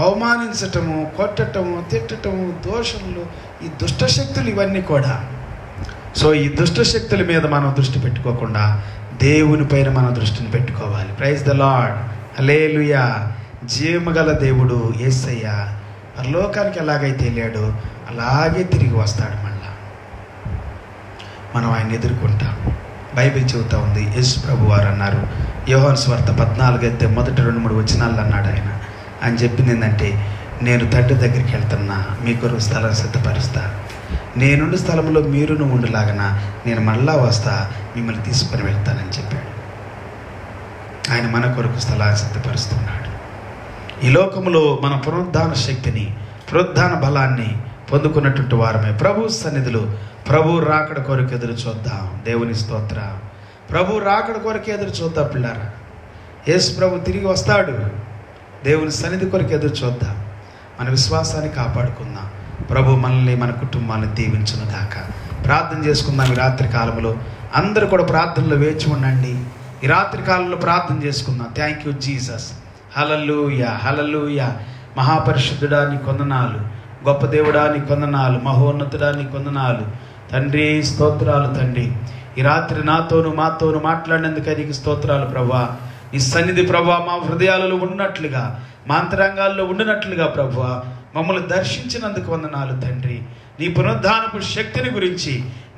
అవమానించటము, కొట్టటము, తిట్టటము, దోషములు, ఈ దుష్టశక్తులు ఇవన్నీ కూడా. సో ఈ దుష్టశక్తుల మీద మనం దృష్టి పెట్టుకోకుండా దేవుని పైన మన దృష్టిని పెట్టుకోవాలి. Praise the lord. హల్లెలూయా. జీవముగల దేవుడు యేసయ్య పరలోకానికి ఎలాగైతే వెళ్ళాడో అలాగే తిరిగి వస్తాడు. మళ్ళా మనం ఆయన ఎదుర్కొంటాం. బైబిల్ చెబుతా ఉంది, యేసు ప్రభు వారు అన్నారు, యోహాను సువార్త 14 మొదటి 2-3 వచనాలు అన్నాడు ఆయన చెప్పింది ఏంటంటే, నేను తండ్రి దగ్గరికి వెళ్తున్నా, మీ కొరకు స్థలం సిద్ధపరుస్తా, నేనుండి స్థలంలో మీరును ఉండలాగన నేను మళ్ళా వస్తా, మిమ్మల్ని తీసుకొని వెళ్తానని చెప్పాడు. ఆయన మన కొరకు స్థలాన్ని సిద్ధపరుస్తున్నాడు. ఈ లోకంలో మన పునరుద్ధాన శక్తిని, పునరుద్ధాన బలాన్ని పొందుకున్నటువంటి వారమే ప్రభు సన్నిధిలో ప్రభు రాకడ కొరకు ఎదురు చూద్దాం. దేవుని స్తోత్రం. ప్రభు రాకడ కొరకు ఎదురు చూద్దాం పిల్లారా. యేసు ప్రభు తిరిగి వస్తాడు. దేవుని సన్నిధి కొరకు ఎదురు చూద్దాం. మన విశ్వాసాన్ని కాపాడుకుందాం. ప్రభు మనల్ని, మన కుటుంబాన్ని దీవించును గాక. ప్రార్థన చేసుకుందాం. ఈ రాత్రి కాలంలో అందరూ కూడా ప్రార్థనలో వేచి ఉండండి. ఈ రాత్రి కాలంలో ప్రార్థన చేసుకుందాం. Thank you Jesus. Hallelujah, hallelujah. మహాపరిశుద్ధుడా నీ కొందనాలు, గొప్ప దేవుడా నీ కొందనాలు, మహోన్నతుడా నీ కొందనాలు తండ్రి. స్తోత్రాలు తండ్రి. ఈ రాత్రి నాతోను మాతోను మాట్లాడినందుకే నీకు స్తోత్రాలు ప్రభువా. నీ సన్నిధి ప్రభువా మా హృదయాలలో ఉన్నట్లుగా, మా అంతరంగాల్లో ఉండినట్లుగా ప్రభువా మమ్మల్ని దర్శించినందుకు వందనాలు తండ్రి. నీ పునరుద్ధానపు శక్తిని గురించి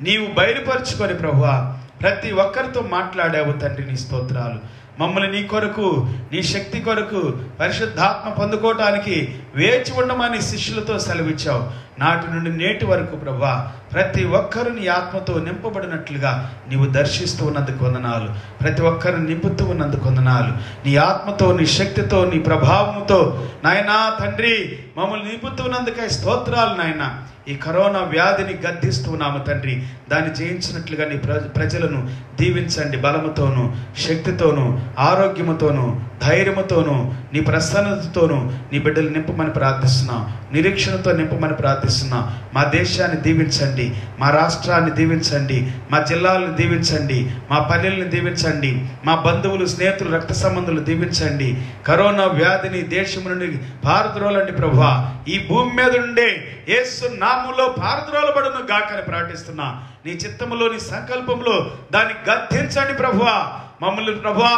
నీవు బయలుపరుచుకొని ప్రభువా ప్రతి ఒక్కరితో మాట్లాడావు తండ్రి. నీ స్తోత్రాలు. మమ్మల్ని నీ కొరకు, నీ శక్తి కొరకు పరిశుద్ధాత్మ పొందుకోవటానికి వేచి ఉండమని శిష్యులతో సెలవిచ్చావు. నాటి నుండి నేటి వరకు ప్రభువా ప్రతి ఒక్కరు నీ ఆత్మతో నింపబడినట్లుగా నీవు దర్శిస్తూ ఉన్నందుకు వందనాలు. ప్రతి ఒక్కరు నింపుతూ ఉన్నందుకు వందనాలు. నీ ఆత్మతో, నీ శక్తితో, నీ ప్రభావంతో నాయనా తండ్రి మమ్మల్ని నింపుతూ ఉన్నందుకే స్తోత్రాలు నాయన. ఈ కరోనా వ్యాధిని గద్దిస్తున్నాము తండ్రి. దాన్ని జయించినట్లుగా నీ ప్రజలను దీవించండి. బలముతోను, శక్తితోను, ఆరోగ్యముతోను, ధైర్యముతోను, నీ ప్రసన్నతతోను నీ బిడ్డలు నింపమని ప్రార్థిస్తున్నాం. నిరీక్షణతో నింపమని ప్రార్థిస్తున్నాం. మా దేశాన్ని దీవించండి, మా రాష్ట్రాన్ని దీవించండి, మా జిల్లాలను దీవించండి, మా పల్లెలను దీవించండి, మా బంధువులు, స్నేహితులు, రక్త సంబంధులు దీవించండి. కరోనా వ్యాధిని దేశం నుండి పారద్రోలండి ప్రభువా. ఈ భూమి మీద ఉండే యేసు నామములో పారద్రోలబడును గాకని ప్రార్థిస్తున్నా. నీ చిత్తములో, నీ సంకల్పంలో దాన్ని గద్దించండి ప్రభువా. మమ్మల్ని ప్రభువా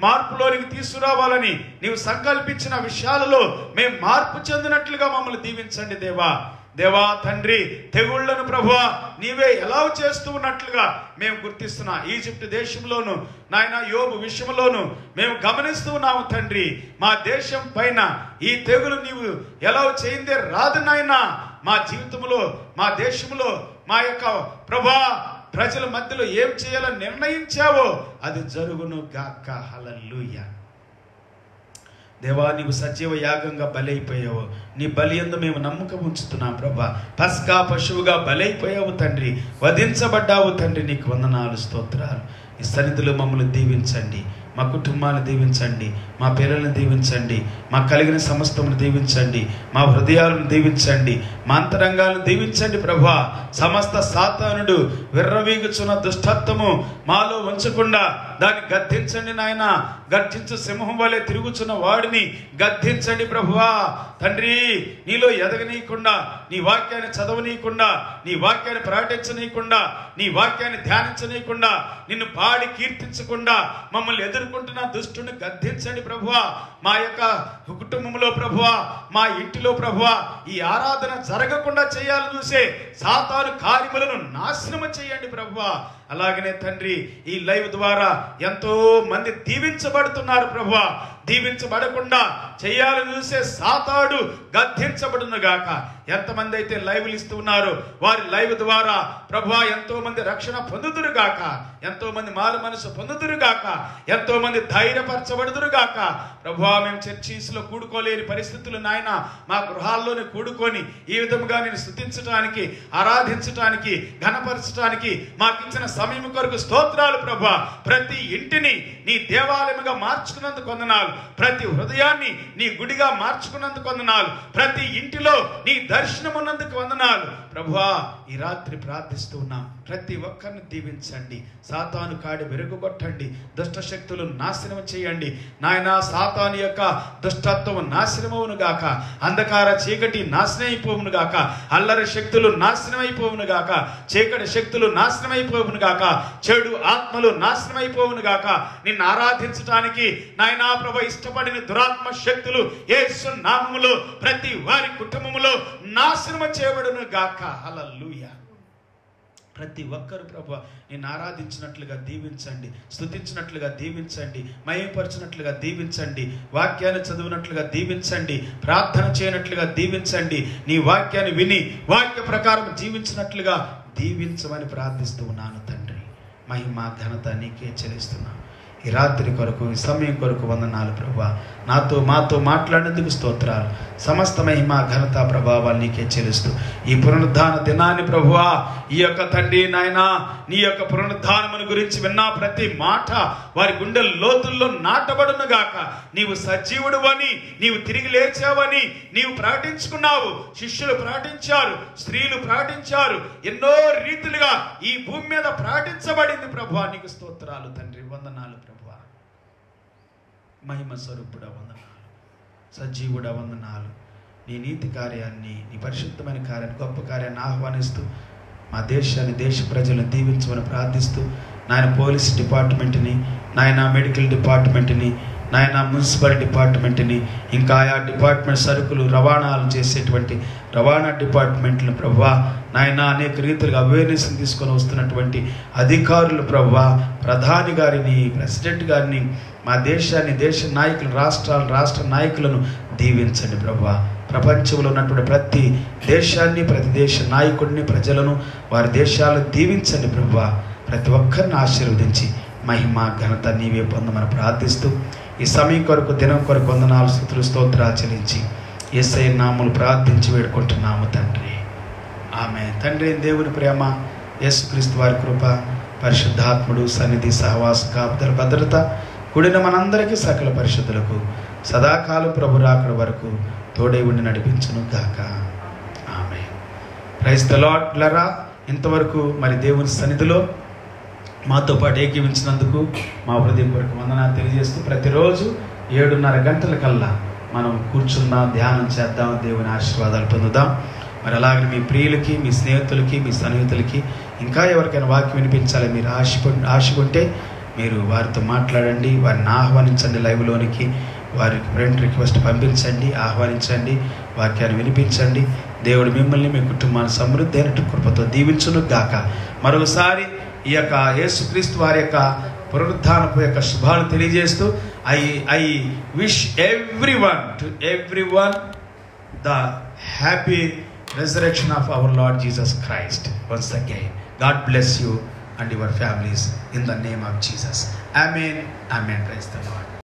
మార్పులోనికి తీసుకురావాలని నీవు సంకల్పించిన విషయాలలో మేము మార్పు చెందినట్లుగా మమ్మల్ని దీవించండి దేవా. దేవా తండ్రి, తెగుళ్లను ప్రభువా నీవే ఎలా చేస్తూ ఉన్నట్లుగా మేము గుర్తిస్తున్నా. ఈజిప్ట్ దేశంలోను నాయన యోబు విషయంలోను మేము గమనిస్తూ ఉన్నాము తండ్రి. మా దేశం పైన ఈ తెగులు నీవు ఎలా చేయిందే రాదు నాయన. మా జీవితంలో, మా దేశంలో, మా యొక్క ప్రభువా ప్రజల మధ్యలో ఏం చేయాలని నిర్ణయించావో అది జరుగును గాక. హల్లెలూయా. దేవా నీవు సజీవ యాగంగా బలైపోయావు. నీ బలి యందు మేము నమ్మకం ఉంచుతున్నాం ప్రభా. పస్కా పశువుగా బలైపోయావు తండ్రి. వధించబడ్డావు తండ్రి. నీకు వందనాలు, స్తోత్రాలు. ఈ సన్నిధిలో మమ్మల్ని దీవించండి. మా కుటుంబాన్ని దీవించండి, మా పిల్లల్ని దీవించండి, మా కలిగిన సమస్తమును దీవించండి, మా హృదయాలను దీవించండి, మా అంతరంగాలను దీవించండి ప్రభువా. సమస్త సాతానుడు విర్రవీగుచున్న దుష్టత్వము మాలో ఉంచకుండా దాన్ని గద్దించండి నాయన. గర్జించు సింహం వలె తిరుగుచున్న వాడిని గద్దించండి ప్రభువా. తండ్రి నీలో ఎదగనీయకుండా, నీ వాక్యాన్ని చదవనీయకుండా, నీ వాక్యాన్ని ప్రకటించనీయకుండా, నీ వాక్యాన్ని ధ్యానించనీయకుండా, నిన్ను పాడి కీర్తించకుండా మమ్మల్ని ఎదుర్కొంటున్న దుష్టుని గద్దించండి ప్రభువా. మా యొక్క కుటుంబంలో ప్రభువా, మా ఇంటిలో ప్రభువా ఈ ఆరాధన జరగకుండా చేయాలని చూసే సాతాను కార్యములను నాశనము చేయండి ప్రభువా. అలాగనే తండ్రి ఈ లైవ్ ద్వారా ఎంతో మంది దీవించబడుతున్నారు ప్రభువా. దీవించబడకుండా చేయాలని చూసే సాతాడు గద్దించబడును గాక. ఎంతమంది అయితే లైవ్లు ఇస్తూ ఉన్నారో వారి లైవ్ ద్వారా ప్రభువా ఎంతో మంది రక్షణ పొందుదురు గాక, ఎంతో మంది మారు మనసు పొందుదురు గాక, ఎంతో మంది ధైర్యపరచబడుదురు గాక. ప్రభువా మేము చర్చీస్లో కూడుకోలేని పరిస్థితులు నాయన మా గృహాల్లోనే కూడుకొని ఈ విధముగా నేను స్తుతించడానికి, ఆరాధించడానికి, ఘనపరచడానికి మాకు ఇచ్చిన సమయం కొరకు స్తోత్రాలు ప్రభువా. ప్రతి ఇంటిని నీ దేవాలయముగా మార్చుకున్నందుకు వందనాలు. ప్రతి హృదయాన్ని నీ గుడిగా మార్చుకున్నందుకు వందనాలు. ప్రతి ఇంటిలో నీ దర్శనం ఉన్నందుకు వందనాలు ప్రభువా. ఈ రాత్రి ప్రార్థిస్తూ ఉన్నాం. ప్రతి ఒక్కరిని దీవించండి. సాతాను కాడి వెరుగుగొట్టండి. దుష్ట శక్తులు నాశనం చేయండి నాయన. సాతాను యొక్క దుష్టత్వం నాశనమవును గాక. అంధకార చీకటి నాశనం అయిపోవును గాక. అల్లరి శక్తులు నాశనం అయిపోవును గాక. చీకటి శక్తులు నాశనం అయిపోవును గాక. చెడు ఆత్మలు నాశనం అయిపోవును గాక. నిన్ను ఆరాధించడానికి నాయనా ప్రభు ఇష్టపడిన దురాత్మ శక్తులు యేసు నామములో ప్రతి వారి కుటుంబములో నాశనం చేయబడును గాక. హల్లెలూయా. ప్రతి ఒక్కరు ప్రభు నిన్ను ఆరాధించినట్లుగా దీవించండి, స్తుతించినట్లుగా దీవించండి, మహిమపరచినట్లుగా దీవించండి, వాక్యాన్ని చదివినట్లుగా దీవించండి, ప్రార్థన చేయనట్లుగా దీవించండి, నీ వాక్యాన్ని విని వాక్య ప్రకారం జీవించినట్లుగా దీవించమని ప్రార్థిస్తూ ఉన్నాను తండ్రి. మహిమ ఘనత నీకే చెల్లిస్తున్నాను. ఈ రాత్రి కొరకు, ఈ సమయం కొరకు వందనాలు ప్రభువా. నాతో మాతో మాట్లాడేందుకు స్తోత్రాలు. సమస్త మహిమ ఘనత ప్రభావాలు నీకే చెల్లిస్తూ ఈ పునరుద్ధాన దినాన్ని ప్రభువా, ఈ యొక్క తండ్రి నాయన నీ యొక్క పునరుద్ధానమును గురించి విన్న ప్రతి మాట వారి గుండె లోతుల్లో నాటబడును గాక. నీవు సజీవుడు అని, నీవు తిరిగి లేచావని నీవు ప్రకటించుకున్నావు. శిష్యులు ప్రకటించారు, స్త్రీలు ప్రకటించారు, ఎన్నో రీతిలుగా ఈ భూమి మీద ప్రకటించబడింది ప్రభువా. నీకు స్తోత్రాలు తండ్రి, వందనాలు ప్రభువా. మహిమ స్వరూపుడ వందనాలు, సజీవుడ వందనాలు. నీ నీతి కార్యాన్ని, నీ పరిశుద్ధమైన కార్యాన్ని, గొప్ప కార్యాన్ని ఆహ్వానిస్తూ మా దేశాన్ని, దేశ ప్రజలను దీవించమని ప్రార్థిస్తూ నాయన పోలీస్ డిపార్ట్మెంట్ని, నాయన మెడికల్ డిపార్ట్మెంట్ని, నాయన మున్సిపల్ డిపార్ట్మెంట్ని, ఇంకా ఆయా డిపార్ట్మెంట్ సరుకులు రవాణాలు చేసేటువంటి రవాణా డిపార్ట్మెంట్లను ప్రభువా నాయన అనేక రీతిలుగా అవేర్నెస్ని తీసుకొని వస్తున్నటువంటి అధికారులు ప్రభువా, ప్రధాని గారిని, ప్రెసిడెంట్ గారిని, మా దేశాన్ని, దేశ నాయకులు, రాష్ట్ర నాయకులను దీవించండి ప్రభువా. ప్రపంచంలో ఉన్నటువంటి ప్రతి దేశాన్ని, ప్రతి దేశ నాయకుడిని, ప్రజలను, వారి దేశాలను దీవించండి ప్రభువా. ప్రతి ఒక్కరిని ఆశీర్వదించి మహిమ ఘనత నీవే పొందమని ప్రార్థిస్తూ ఈ సమయం కొరకు, దినం కొరకు వందనాలు, స్తుతులు, స్తోత్రాలు చెల్లించి యేసయ్య నామములు ప్రార్థించి వేడుకుంటున్నాము తండ్రి. ఆమేన్. తండ్రి దేవుని ప్రేమ, యేసుక్రీస్తు వారి కృప, పరిశుద్ధాత్ముడు సన్నిధి, సహవాస, కాపుదల, భద్రత కూడిన మనందరికీ సకల పరిశుద్ధులకు సదాకాలం ప్రభు రాకడ వరకు తోడై ఉండి నడిపించును గాక. ఆమేన్. Praise the Lord. లరా ఇంతవరకు మరి దేవుని సన్నిధిలో మాతో పాటు ఏకీవించినందుకు మా హృదయపూర్వక వందనాలు తెలియజేస్తూ ప్రతిరోజు 7:30 గంటలకల్లా మనం కూర్చుందాం, ధ్యానం చేద్దాం, దేవుని ఆశీర్వాదాలు పొందుదాం. మరి అలాగే మీ ప్రియులకి, మీ స్నేహితులకి, మీ సన్నిహితులకి ఇంకా ఎవరికైనా వాక్యం వినిపించాలి మీరు ఆశ ఉంటే మీరు వారితో మాట్లాడండి, వారిని ఆహ్వానించండి, లైవ్లోనికి వారికి ఫ్రెండ్ రిక్వెస్ట్ పంపించండి, ఆహ్వానించండి, వాక్యాన్ని వినిపించండి. దేవుడు మిమ్మల్ని, మీ కుటుంబాన్ని సమృద్ధి అయినట్టు కృపతో దీవించును గాక. మరొకసారి ఈ యొక్క యేసుక్రీస్తు వారి యొక్క పునరుద్ధానపు యొక్క శుభాలు తెలియజేస్తూ I wish everyone the happy resurrection of our Lord Jesus Christ once again. God bless you and your families in the name of Jesus. Amen. Amen. Praise the Lord.